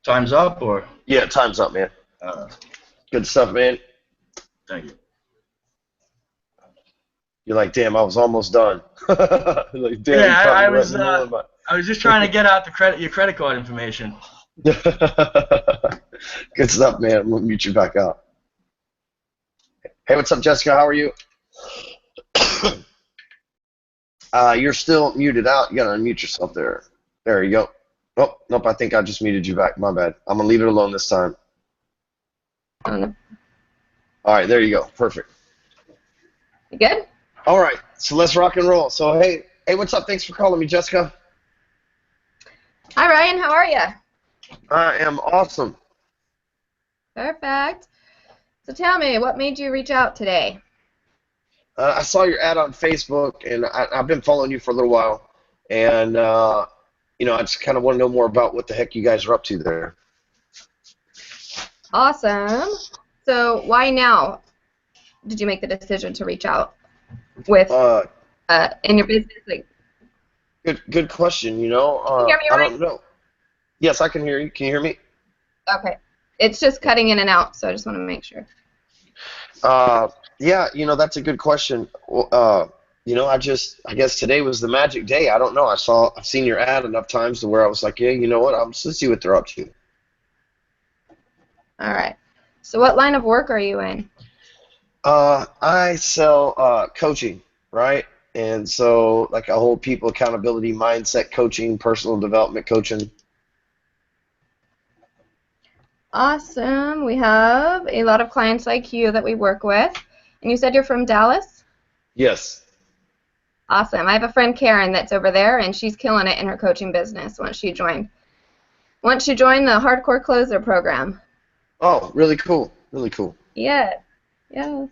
Time's up, or? Yeah, time's up, man. Good stuff, man. Thank you. You're like, damn, I was almost done. Like, damn, Yeah, you caught me I right was in the middle of my... I was just trying to get out your credit card information. Good stuff, man. I'm gonna mute you back out. Hey, what's up, Jessica? How are you? You're still muted out. You gotta unmute yourself there. There you go. Oh, nope, I think I just muted you back. My bad. I'm gonna leave it alone this time. Oh, no. All right, there you go. Perfect. You good? All right, so let's rock and roll. So, hey, what's up? Thanks for calling me, Jessica. Hi, Ryan. How are you? I am awesome. Perfect. So tell me, what made you reach out today? I saw your ad on Facebook, and I've been following you for a little while, and you know, I just kind of want to know more about what the heck you guys are up to there. Awesome. So why now did you make the decision to reach out with in your business? Like, good question. You know, can you hear me I right? don't know. Yes, I can hear you. Can you hear me? Okay. It's just cutting in and out, so I just want to make sure. Yeah, you know, that's a good question. You know, I guess today was the magic day. I don't know. I've seen your ad enough times to where I was like, yeah, you know what? Let's see what they're up to. All right. So what line of work are you in? I sell coaching, right? And so, like, I hold people accountability, mindset coaching, personal development coaching. Awesome. We have a lot of clients like you that we work with. And you said you're from Dallas? Yes. Awesome. I have a friend, Karen, that's over there, and she's killing it in her coaching business once she joined the Hardcore Closer program. Oh, really cool. Really cool. Yeah. Yeah.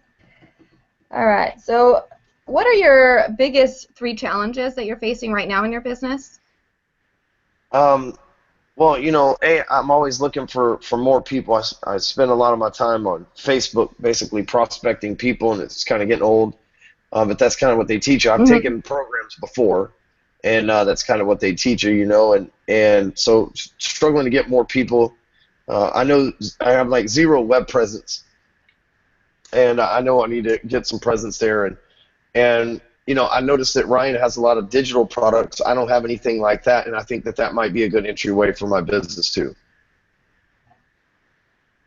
All right. So what are your biggest 3 challenges that you're facing right now in your business? Well, you know, I'm always looking for more people. I spend a lot of my time on Facebook, basically prospecting people, and it's kind of getting old. But that's kind of what they teach you. I've taken programs before, and that's kind of what they teach you, you know. And so struggling to get more people. I know I have like 0 web presence, and I know I need to get some presence there. And you know, I noticed that Ryan has a lot of digital products. I don't have anything like that, and I think that might be a good entryway for my business too.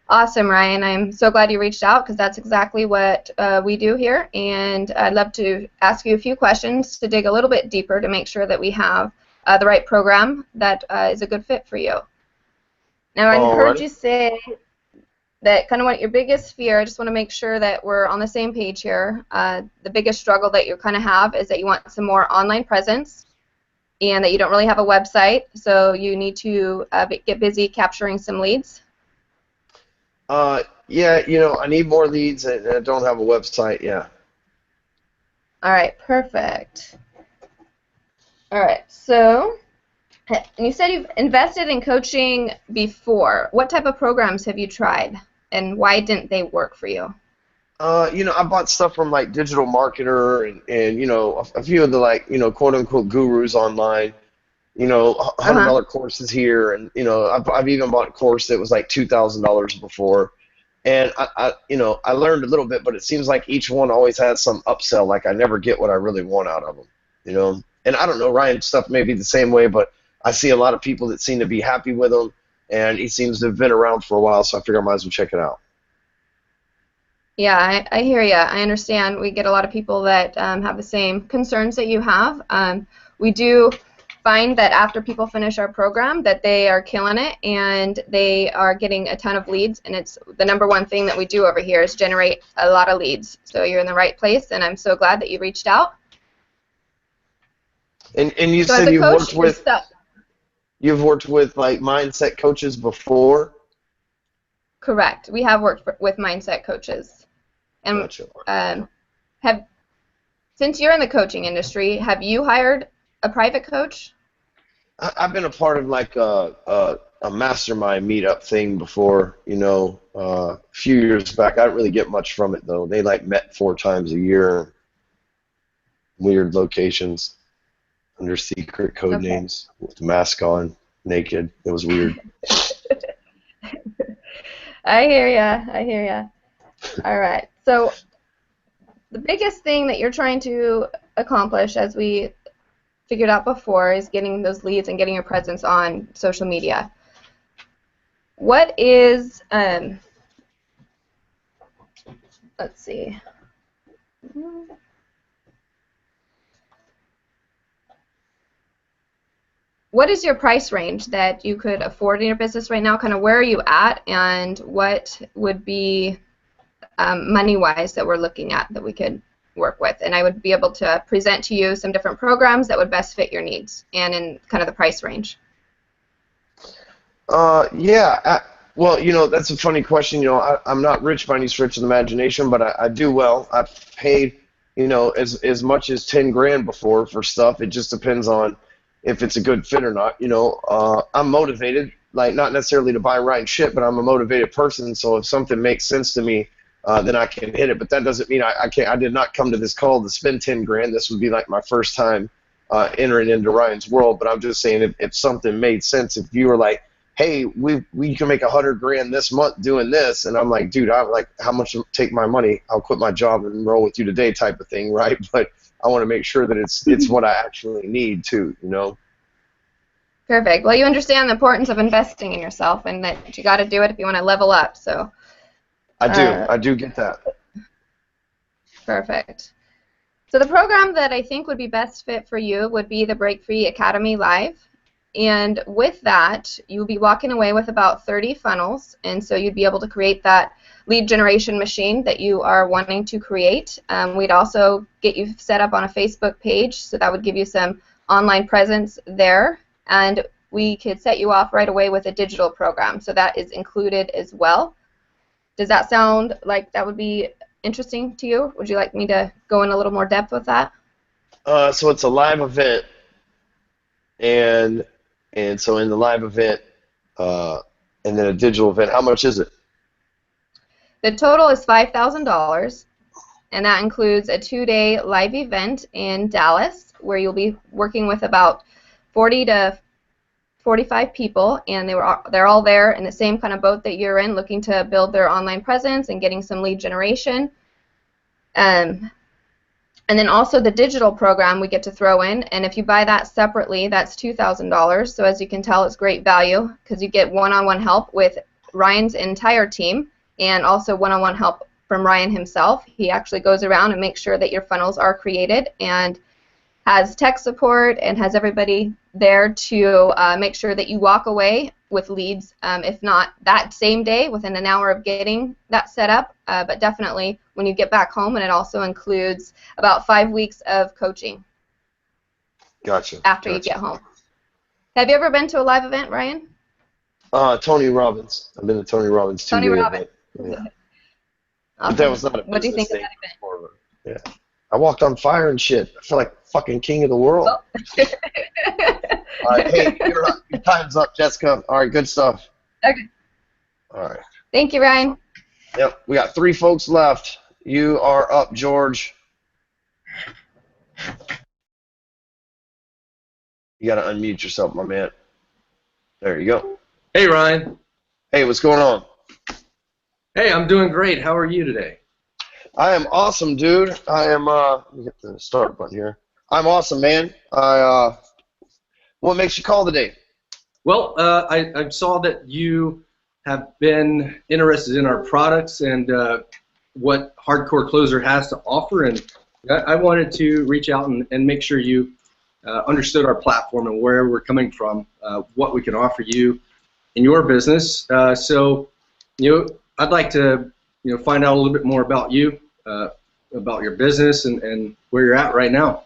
Awesome, Ryan. I'm so glad you reached out because that's exactly what we do here. And I'd love to ask you a few questions to dig a little bit deeper to make sure that we have the right program that is a good fit for you. Now, I heard you say that kind of what your biggest fear, I just want to make sure that we're on the same page here. The biggest struggle that you kind of have is that you want some more online presence and that you don't really have a website, so you need to get busy capturing some leads. Yeah, you know, I need more leads, and I don't have a website. Yeah. All right, perfect. All right, so you said you've invested in coaching before. What type of programs have you tried, and why didn't they work for you? You know, I bought stuff from like Digital Marketer and you know, a few of the, like, you know, quote unquote gurus online. You know, $100 courses here, and you know, I've even bought a course that was like $2,000 before. And I, you know, I learned a little bit, but it seems like each one always has some upsell. Like I never get what I really want out of them, you know. And I don't know, Ryan's stuff may be the same way, but I see a lot of people that seem to be happy with them, and he seems to have been around for a while, so I figure I might as well check it out. Yeah, I hear you. I understand. We get a lot of people that have the same concerns that you have. We do find that after people finish our program that they are killing it and they are getting a ton of leads, and it's the #1 thing that we do over here is generate a lot of leads. So you're in the right place, and I'm so glad that you reached out. And you said you've worked with like mindset coaches before? Correct. We have worked with mindset coaches. And Gotcha. since you're in the coaching industry, have you hired a private coach? I've been a part of like a mastermind meetup thing before, a few years back. I didn't really get much from it though. They like met 4 times a year, weird locations, under secret code names, with the mask on, naked. It was weird. I hear ya. I hear ya. All right. So the biggest thing that you're trying to accomplish, as we figured out before, is getting those leads and getting your presence on social media. What is, let's see. What is your price range that you could afford in your business right now? Kind of where are you at, and what would be money-wise that we're looking at that we could work with? And I would be able to present to you some different programs that would best fit your needs and in kind of the price range. Yeah. Well, that's a funny question. I'm not rich by any stretch of the imagination, but I do well. I've paid, as much as 10 grand before for stuff. It just depends on if it's a good fit or not. I'm motivated, like not necessarily to buy Ryan shit, but I'm a motivated person. So if something makes sense to me, then I can hit it. But that doesn't mean I can't. I did not come to this call to spend 10 grand. This would be like my first time entering into Ryan's world. But I'm just saying, if something made sense, if you were like, hey, we can make 100 grand this month doing this, and I'm like, dude, I'm like, how much? Take my money. I'll quit my job and roll with you today, type of thing, right? But I want to make sure that it's what I actually need too. Perfect. Well, you understand the importance of investing in yourself, and that you got to do it if you want to level up. So I do get that. Perfect. So the program that I think would be best fit for you would be the Break Free Academy Live. And with that, you'll be walking away with about 30 funnels, and so you'd be able to create that lead generation machine that you are wanting to create. We'd also get you set up on a Facebook page, so that would give you some online presence there, and we could set you off right away with a digital program, so that is included as well. Does that sound like that would be interesting to you? Would you like me to go in a little more depth with that? So it's a live event, and so in the live event, and then a digital event, how much is it? The total is $5,000, and that includes a 2-day live event in Dallas where you'll be working with about 40 to 45 people, and they're all there in the same kind of boat that you're in, looking to build their online presence and getting some lead generation. And then also the digital program we get to throw in, and if you buy that separately, that's $2,000. So as you can tell, it's great value because you get one-on-one help with Ryan's entire team and also one-on-one help from Ryan himself. He actually goes around and makes sure that your funnels are created and has tech support and has everybody there to make sure that you walk away with leads, if not that same day, within an hour of getting that set up, but definitely when you get back home, and it also includes about 5 weeks of coaching. Gotcha. After you get home. Have you ever been to a live event, Ryan? Tony Robbins. I've been to Tony Robbins 2 days. Tony Robbins. Yeah. Awesome. But that was not a What do you think of business that thing. Yeah. I walked on fire and shit. I feel like fucking king of the world. Oh. All right, hey, your time's up, Jessica. All right, good stuff. Okay. All right. Thank you, Ryan. Yep, we got 3 folks left. You are up, George. You got to unmute yourself, my man. There you go. Hey, Ryan. Hey, what's going on? Hey, I'm doing great. How are you today? I am awesome, dude. I am, let me get the start button here. I'm awesome, man. What makes you call today? Well, I saw that you have been interested in our products and what Hardcore Closer has to offer, and I wanted to reach out and make sure you understood our platform and where we're coming from, what we can offer you in your business. So, I'd like to, find out a little bit more about you, about your business, and where you're at right now.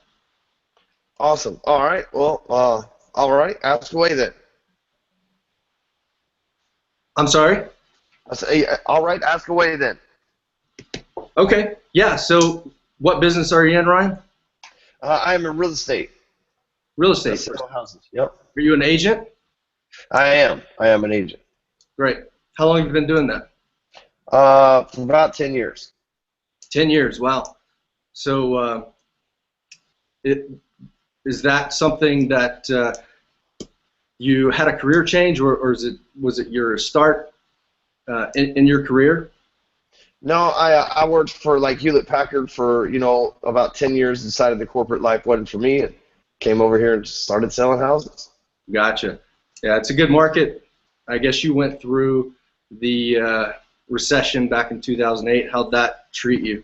Awesome. All right. Well, all right. Ask away then. I'm sorry? I say, all right, ask away then. Okay. Yeah. So, what business are you in, Ryan? I am in real estate. Real I estate. sell houses. Yep. Are you an agent? I am. I am an agent. Great. How long have you been doing that? For about 10 years. 10 years. Wow. So, is that something that you had a career change, or was it your start in your career? No, I worked for like Hewlett Packard for about 10 years. Decided the corporate life wasn't for me, and came over here and started selling houses. Gotcha. Yeah, it's a good market. I guess you went through the recession back in 2008. How'd that treat you?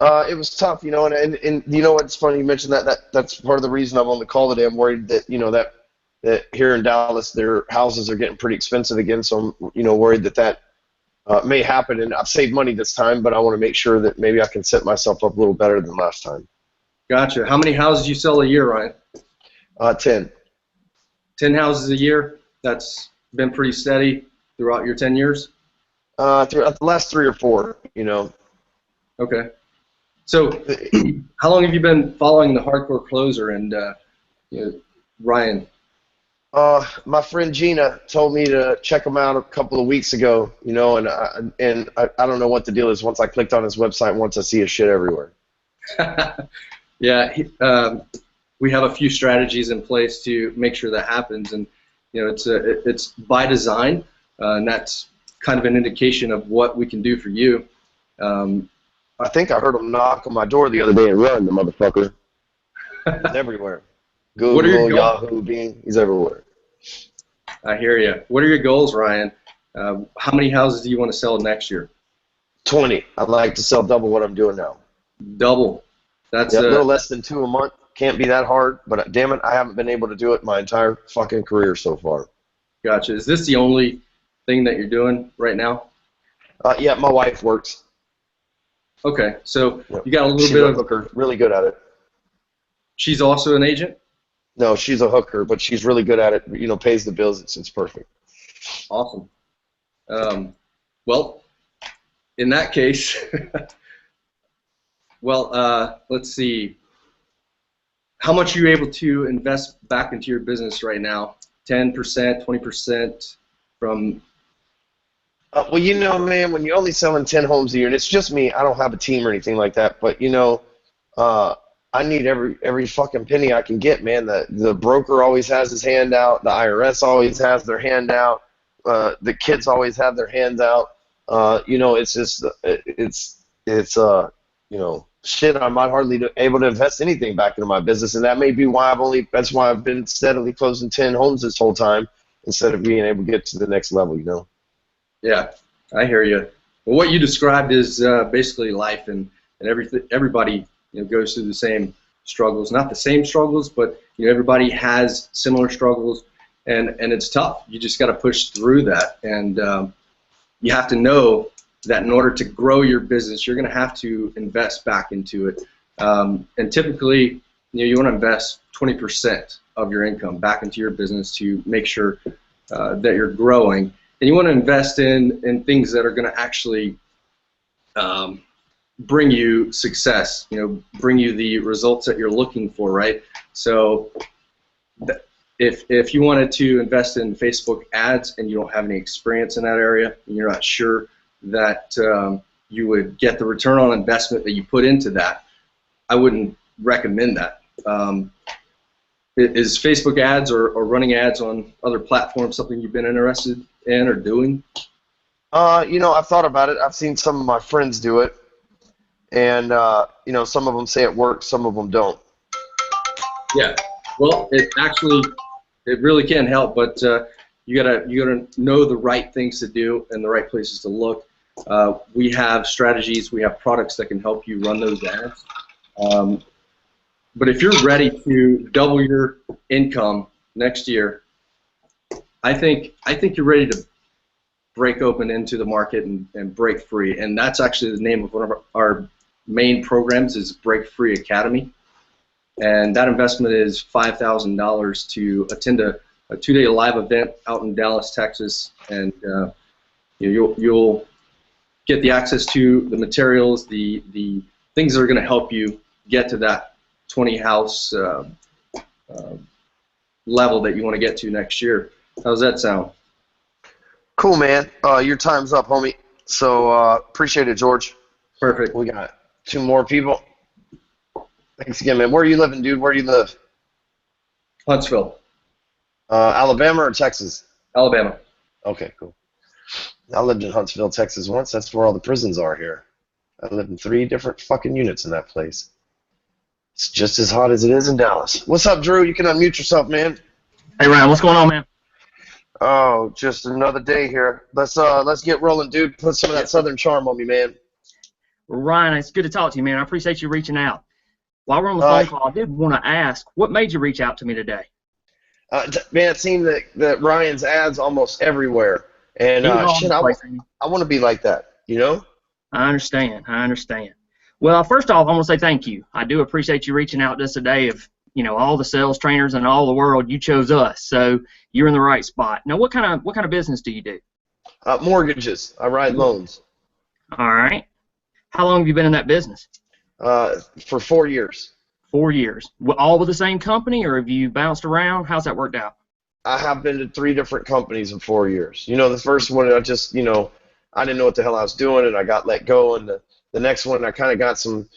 It was tough, and you know what's funny? You mentioned that's part of the reason I'm on the call today. I'm worried that that here in Dallas their houses are getting pretty expensive again. So I'm worried that may happen. And I've saved money this time, but I want to make sure that maybe I can set myself up a little better than last time. Gotcha. How many houses do you sell a year, Ryan? 10. 10 houses a year. That's been pretty steady throughout your 10 years. Throughout the last 3 or 4, Okay. So, how long have you been following the Hardcore Closer and Ryan? My friend Gina told me to check him out a couple of weeks ago, and I don't know what the deal is. Once I clicked on his website, once I see his shit everywhere. Yeah, we have a few strategies in place to make sure that happens, and it's by design, and that's kind of an indication of what we can do for you. I think I heard him knock on my door the other day and run, the motherfucker. He's everywhere. Google, Yahoo, Bing, he's everywhere. I hear you. What are your goals, Ryan? How many houses do you want to sell next year? 20. I'd like to sell double what I'm doing now. Double. That's a little less than 2 a month. Can't be that hard, but damn it, I haven't been able to do it my entire fucking career so far. Gotcha. Is this the only thing that you're doing right now? Yeah, my wife works. Okay, so you got a little she's bit a of hooker, really good at it. She's also an agent? No, she's a hooker, but she's really good at it. Pays the bills. It's perfect. Awesome. Well, in that case, let's see. How much are you able to invest back into your business right now? 10%, 20% from... Well, man, when you're only selling 10 homes a year, and it's just me, I don't have a team or anything like that, but, I need every fucking penny I can get, man. The broker always has his hand out. The IRS always has their hand out. The kids always have their hands out. It's just, shit, I'm not hardly able to invest anything back into my business, and that may be why that's why I've been steadily closing 10 homes this whole time instead of being able to get to the next level, Yeah, I hear you. Well, what you described is basically life, and everybody goes through the same struggles. Not the same struggles, but everybody has similar struggles, and it's tough. You just got to push through that, and you have to know that in order to grow your business, you're going to have to invest back into it. And typically, you want to invest 20% of your income back into your business to make sure that you're growing. And you want to invest in things that are going to actually bring you success, bring you the results that you're looking for, right? So if you wanted to invest in Facebook ads and you don't have any experience in that area, and you're not sure that you would get the return on investment that you put into that, I wouldn't recommend that. Is Facebook ads or running ads on other platforms something you've been interested in or doing? I've thought about it. I've seen some of my friends do it, and some of them say it works, some of them don't. Yeah, well, it really can help, but you gotta know the right things to do and the right places to look. We have strategies, we have products that can help you run those ads. But if you're ready to double your income next year, I think you're ready to break open into the market and break free. And that's actually the name of one of our main programs is Break Free Academy. And that investment is $5,000 to attend a 2-day live event out in Dallas, Texas. And you'll get the access to the materials, the things that are going to help you get to that 20 house level that you want to get to next year. How's that sound? Cool, man. Your time's up, homie. So appreciate it, George. Perfect. We got 2 more people. Thanks again, man. Where are you living, dude? Where do you live? Huntsville, Alabama or Texas? Alabama. Okay, cool. I lived in Huntsville, Texas once. That's where all the prisons are here. I lived in 3 different fucking units in that place. It's just as hot as it is in Dallas. What's up, Drew? You can unmute yourself, man. Hey, Ryan, what's going on, man? Oh, just another day here. Let's get rolling, dude. Put some of that Southern charm on me, man. Ryan, it's good to talk to you, man. I appreciate you reaching out. While we're on the phone call, I did want to ask, what made you reach out to me today? Man, it seemed that Ryan's ads almost everywhere. And shit, I want to be like that, you know? I understand. Well, first off, I want to say thank you. I do appreciate you reaching out just today. Of all the sales trainers in all the world, you chose us, so you're in the right spot. Now, what kind of business do you do? Mortgages. I write loans. All right. How long have you been in that business? For 4 years. 4 years. All with the same company, or have you bounced around? How's that worked out? I have been to 3 different companies in 4 years. The first one, I just, I didn't know what the hell I was doing, and I got let go. And the next one, I kind of got some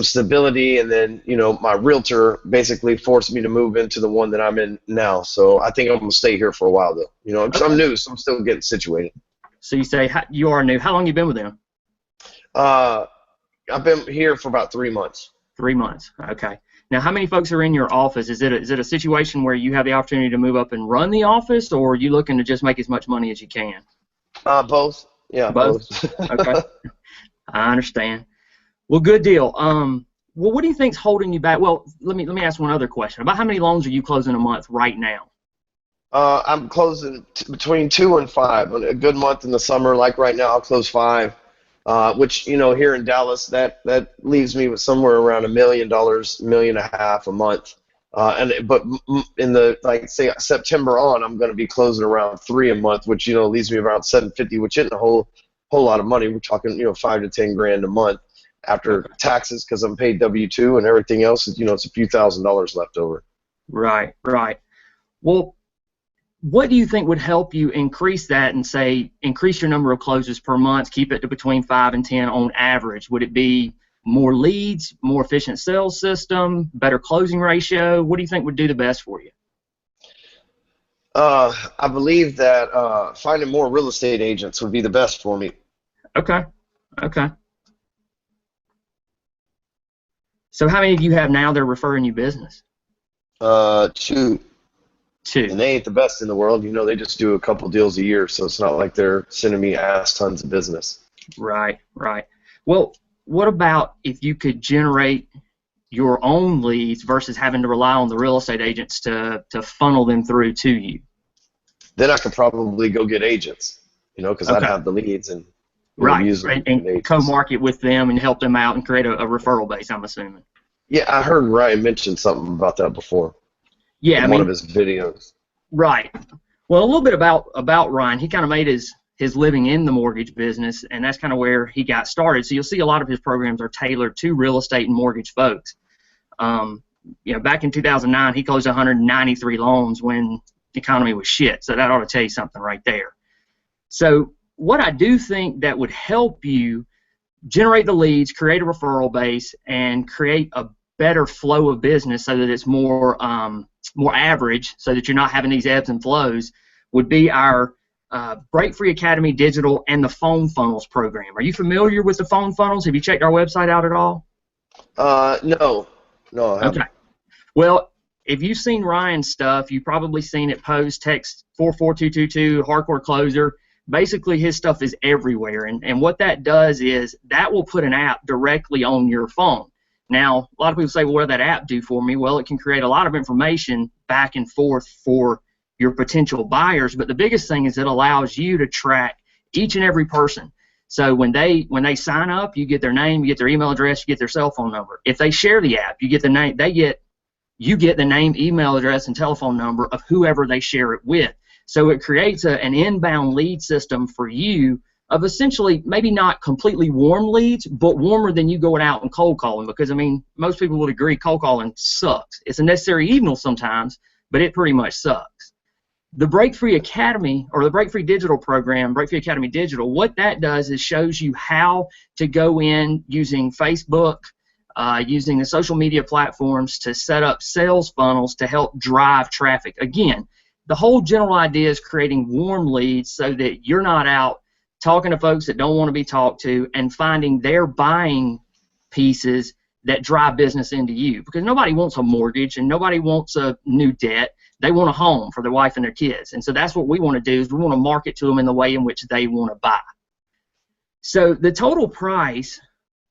stability, and then, my realtor basically forced me to move into the one that I'm in now. So I think I'm going to stay here for a while, though. Okay. I'm new, so I'm still getting situated. So you say you are new. How long have you been with them? I've been here for about 3 months. 3 months. Okay. Now, how many folks are in your office? Is it a situation where you have the opportunity to move up and run the office, or are you looking to just make as much money as you can? Both. Yeah, both. Okay. I understand. Well, good deal. Well, what do you think's holding you back? Well, let me ask one other question. About how many loans are you closing a month right now? I'm closing between 2 and 5. A good month in the summer, like right now, I'll close 5. Which, here in Dallas, that leaves me with somewhere around $1 million, $1.5 million a month. But in the say September on, I'm going to be closing around 3 a month, which leaves me around $750, which isn't a whole lot of money. We're talking $5 to $10 grand a month after taxes, because I'm paid W-2 and everything else. It's a few $1,000s left over. Right. Well, what do you think would help you increase that and say increase your number of closes per month, keep it to between 5 and 10 on average? Would it be more leads, more efficient sales system, better closing ratio? What do you think would do the best for you? I believe that finding more real estate agents would be the best for me. Okay. So how many of you have now that are referring you business? 2. 2. And they ain't the best in the world. They just do a couple deals a year, so it's not like they're sending me tons of business. Right. Well, what about if you could generate your own leads versus having to rely on the real estate agents to funnel them through to you? Then I could probably go get agents, because I'd have the leads and use them. And co-market with them and help them out and create a referral base, I'm assuming. Yeah, I heard Ryan mention something about that before. Yeah, one of his videos. Right. Well, a little bit about Ryan. He kind of made his living in the mortgage business, and that's kind of where he got started. So you'll see a lot of his programs are tailored to real estate and mortgage folks. Back in 2009, he closed 193 loans when the economy was shit. So that ought to tell you something right there. So what I do think that would help you generate the leads, create a referral base, and create a better flow of business so that it's more average, so that you're not having these ebbs and flows, would be our Break Free Academy Digital and the Phone Funnels program. Are you familiar with the phone funnels? Have you checked our website out at all? No, I haven't. Okay. Well, if you've seen Ryan's stuff, you've probably seen it post, text 44222, hardcore closer. Basically, his stuff is everywhere, and what that does is that will put an app directly on your phone. Now, a lot of people say, well, what did that app do for me? Well, it can create a lot of information back and forth for your potential buyers, but the biggest thing is it allows you to track each and every person. So when they sign up, you get their name, you get their email address, you get their cell phone number. If they share the app, you get the name, you get the name, email address, and telephone number of whoever they share it with. So it creates an inbound lead system for you of essentially maybe not completely warm leads, but warmer than you going out and cold calling, because, I mean, most people would agree cold calling sucks. It's a necessary evil sometimes, but it pretty much sucks. The Break Free Academy, or the Break Free Digital program, Break Free Academy Digital, what that does is shows you how to go in using Facebook, using the social media platforms to set up sales funnels to help drive traffic. Again, the whole general idea is creating warm leads so that you're not out talking to folks that don't want to be talked to and finding their buying pieces that drive business into you, because nobody wants a mortgage and nobody wants a new debt. They want a home for their wife and their kids. And so that's what we want to do, is we want to market to them in the way in which they want to buy. So the total price,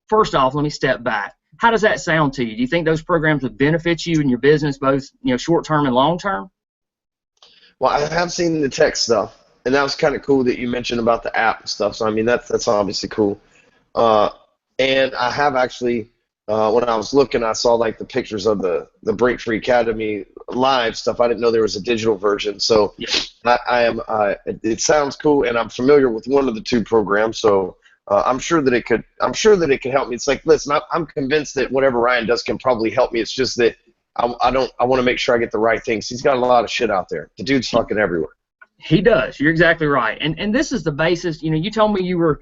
first off, let me step back. How does that sound to you? Do you think those programs would benefit you and your business, both short term and long term? Well, I have seen the tech stuff, and that was kind of cool that you mentioned about the app and stuff. So I mean, that's obviously cool. And I have actually, when I was looking, I saw like the pictures of the Break Free Academy live stuff. I didn't know there was a digital version. So Yeah. it sounds cool, and I'm familiar with one of the two programs. So I'm sure that it could help me. It's like, listen, I'm convinced that whatever Ryan does can probably help me. It's just that I want to make sure I get the right things. He's got a lot of shit out there. The dude's fucking everywhere. He does. You're exactly right. And this is the basis. You told me you were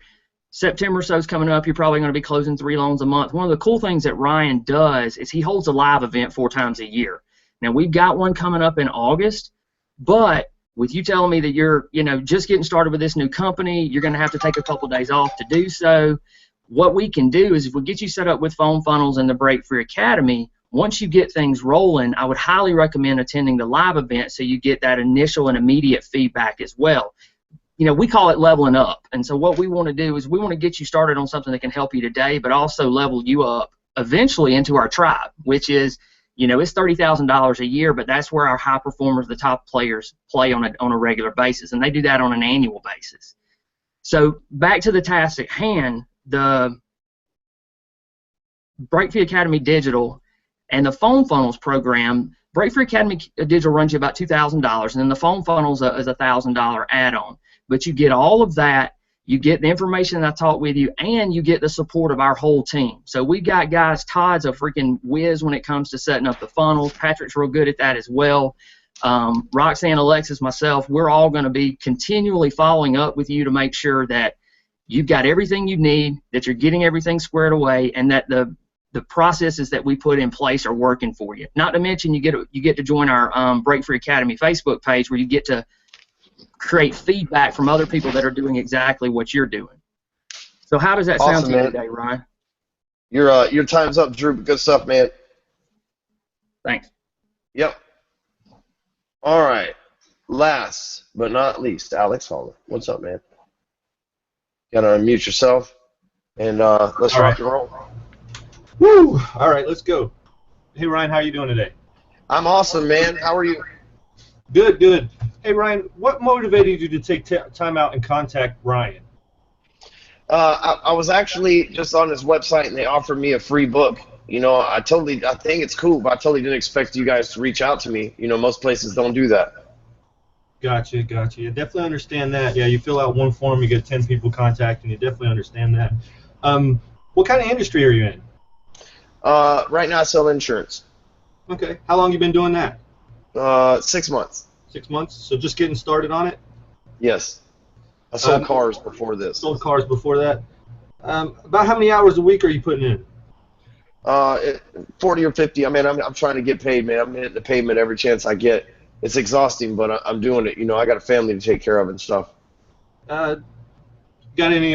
September or so is coming up. You're probably going to be closing 3 loans a month. One of the cool things that Ryan does is he holds a live event 4 times a year. Now, we've got one coming up in August, but with you telling me that you're, just getting started with this new company, you're going to have to take a couple days off to do so. What we can do is if we get you set up with phone funnels and the Break Free Academy, once you get things rolling, I would highly recommend attending the live event so you get that initial and immediate feedback as well. We call it leveling up. And so what we want to do is we want to get you started on something that can help you today, but also level you up eventually into our tribe, which is, it's $30,000 a year, but that's where our high performers, the top players, play on a regular basis, and they do that on an annual basis. So back to the task at hand, the Break Free Academy Digital and the phone funnels program. Break Free Academy Digital runs you about $2,000, and then the phone funnels is a $1,000 add-on. But you get all of that. You get the information that I taught with you, and you get the support of our whole team. So we got guys. Todd's a freaking whiz when it comes to setting up the funnels. Patrick's real good at that as well. Roxanne, Alexis, myself, we're all going to be continually following up with you to make sure that you've got everything you need, that you're getting everything squared away, and that the processes that we put in place are working for you. Not to mention you get to join our Break Free Academy Facebook page, where you get to create feedback from other people that are doing exactly what you're doing. So how does that sound to you today, Ryan? Your time's up, Drew. Good stuff, man. Thanks. Yep. All right. Last but not least, Alex Holler. What's up, man? Gotta unmute yourself, and let's rock and roll. Woo! All right, let's go. Hey, Ryan, how are you doing today? I'm awesome, man. How are you? Good, good. Hey, Ryan, what motivated you to take time out and contact Ryan? I was actually just on his website, and they offered me a free book. I think it's cool, but I totally didn't expect you guys to reach out to me. Most places don't do that. Gotcha. You definitely understand that. Yeah, you fill out one form, you get 10 people contacting you. Definitely understand that. What kind of industry are you in? Right now I sell insurance. Okay. How long you been doing that? 6 months. 6 months? So just getting started on it? Yes. I sold cars before this. Sold cars before that. About how many hours a week are you putting in? 40 or 50. I mean, I'm trying to get paid, man. I'm hitting the pavement every chance I get. It's exhausting, but I'm doing it. I got a family to take care of and stuff. Got any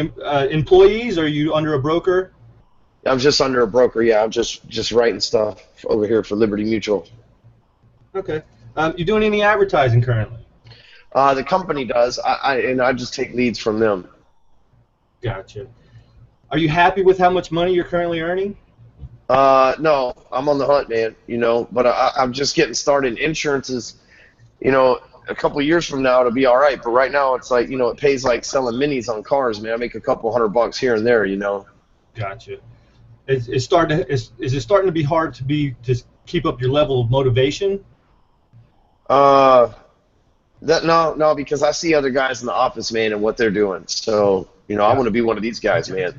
employees? Are you under a broker? I'm just under a broker. Yeah, I'm just writing stuff over here for Liberty Mutual. Okay. You doing any advertising currently? The company does. I just take leads from them. Gotcha. Are you happy with how much money you're currently earning? No, I'm on the hunt, man. But I'm just getting started. Insurance is, a couple of years from now it'll be all right. But right now it's like, it pays like selling minis on cars, man. I make a couple $100 here and there, Gotcha. Is it starting to be hard to keep up your level of motivation? No, because I see other guys in the office, man, and what they're doing. So, I want to be one of these guys, man.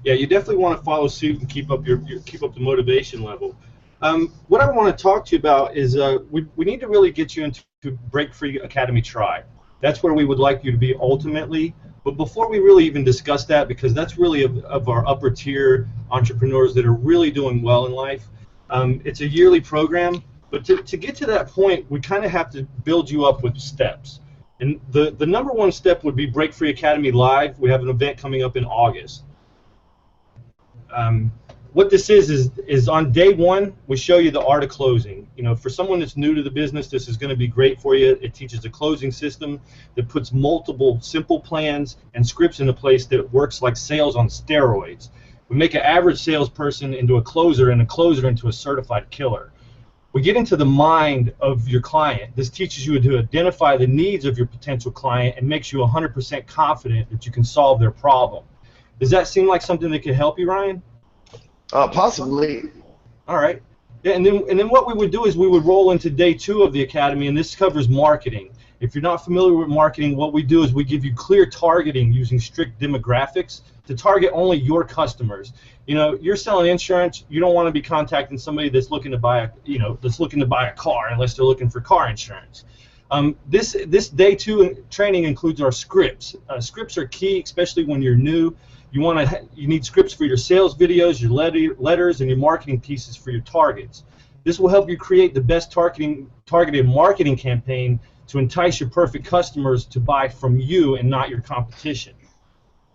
Yeah, you definitely want to follow suit and keep up keep up the motivation level. What I want to talk to you about is we need to really get you into Break Free Academy Tribe. That's where we would like you to be ultimately. But before we really even discuss that, because that's really of our upper tier entrepreneurs that are really doing well in life, it's a yearly program. But to get to that point, we kind of have to build you up with steps. And the number one step would be Break Free Academy Live. We have an event coming up in August. What this is on day one, we show you the art of closing. For someone that's new to the business, this is going to be great for you. It teaches a closing system that puts multiple simple plans and scripts into place that works like sales on steroids. We make an average salesperson into a closer and a closer into a certified killer. We get into the mind of your client. This teaches you to identify the needs of your potential client and makes you 100% confident that you can solve their problem. Does that seem like something that could help you, Ryan? Possibly. All right. Yeah, and then what we would do is we would roll into day 2 of the academy, and this covers marketing. If you're not familiar with marketing, what we do is we give you clear targeting using strict demographics to target only your customers. You're selling insurance. You don't want to be contacting somebody that's looking to buy a car unless they're looking for car insurance. This day 2 training includes our scripts. Scripts are key, especially when you're new. You need scripts for your sales videos, your letters, and your marketing pieces for your targets. This will help you create the best targeted marketing campaign to entice your perfect customers to buy from you and not your competition.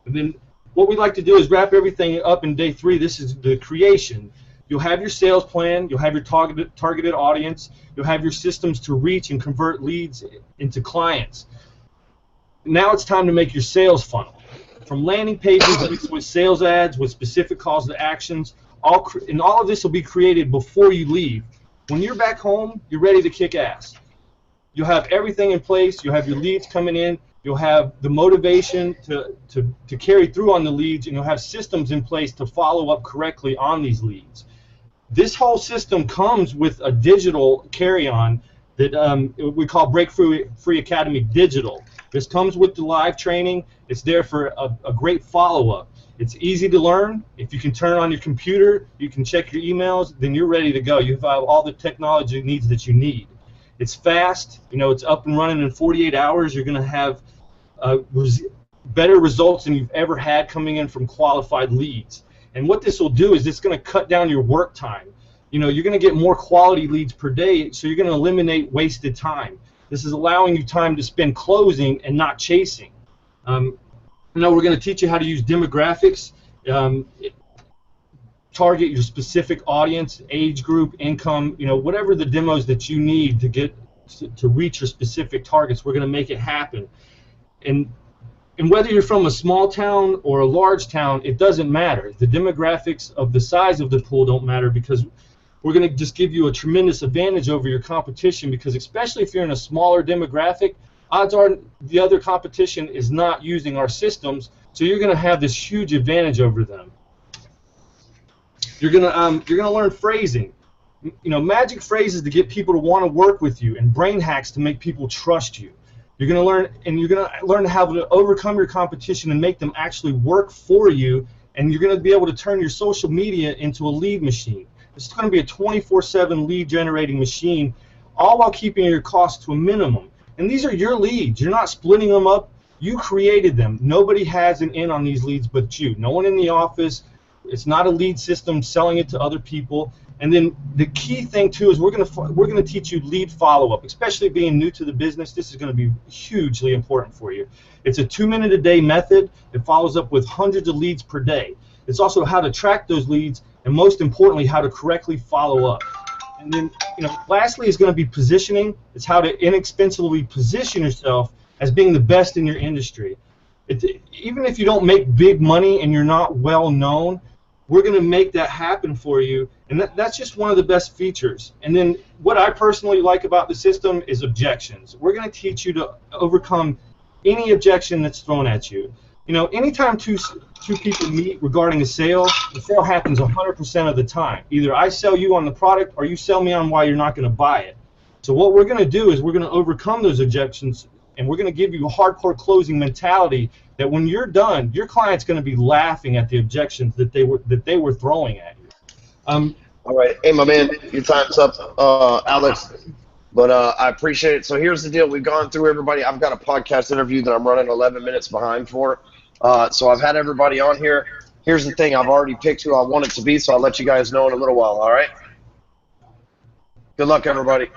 And then what we like to do is wrap everything up in day 3. This is the creation. You'll have your sales plan, you'll have your targeted audience, you'll have your systems to reach and convert leads into clients. Now it's time to make your sales funnel. From landing pages with sales ads, with specific calls to actions, and all of this will be created before you leave. When you're back home, you're ready to kick ass. You'll have everything in place, you'll have your leads coming in, you'll have the motivation to carry through on the leads, and you'll have systems in place to follow up correctly on these leads. This whole system comes with a digital carry-on that we call Break Free Academy Digital. This comes with the live training. It's there for a great follow-up. It's easy to learn. If you can turn on your computer, you can check your emails, then you're ready to go. You have all the technology needs that you need. It's fast. It's up and running in 48 hours. You're going to have better results than you've ever had coming in from qualified leads. And what this will do is it's going to cut down your work time. You're going to get more quality leads per day, so you're going to eliminate wasted time. This is allowing you time to spend closing and not chasing. We're going to teach you how to use demographics, target your specific audience, age group, income, whatever the demos that you need to get to reach your specific targets. We're going to make it happen. And whether you're from a small town or a large town, it doesn't matter. The demographics of the size of the pool don't matter, because we're going to just give you a tremendous advantage over your competition, because especially if you're in a smaller demographic, odds are the other competition is not using our systems, so you're going to have this huge advantage over them. You're going to learn phrasing. Magic phrases to get people to want to work with you, and brain hacks to make people trust you. You're going to learn how to overcome your competition and make them actually work for you, and you're going to be able to turn your social media into a lead machine. It's going to be a 24/7 lead generating machine, all while keeping your costs to a minimum. And these are your leads. You're not splitting them up. You created them. Nobody has an in on these leads but you. No one in the office. It's not a lead system selling it to other people. And then the key thing too is we're going to teach you lead follow-up, especially being new to the business. This is going to be hugely important for you. It's a 2-minute-a-day method. It follows up with hundreds of leads per day. It's also how to track those leads, and most importantly, how to correctly follow up. And then, lastly is going to be positioning. It's how to inexpensively position yourself as being the best in your industry. Even if you don't make big money and you're not well known, we're going to make that happen for you, and that's just one of the best features. And then what I personally like about the system is objections. We're going to teach you to overcome any objection that's thrown at you. Anytime two people meet regarding a sale, the sale happens 100% of the time. Either I sell you on the product or you sell me on why you're not going to buy it. So what we're going to do is we're going to overcome those objections, and we're going to give you a hardcore closing mentality that when you're done, your client's going to be laughing at the objections that they were throwing at you. All right. Hey, my man, your time's up, Alex. But I appreciate it. So here's the deal. We've gone through everybody. I've got a podcast interview that I'm running 11 minutes behind for. So I've had everybody on here. Here's the thing. I've already picked who I want it to be, so I'll let you guys know in a little while, all right? Good luck, everybody.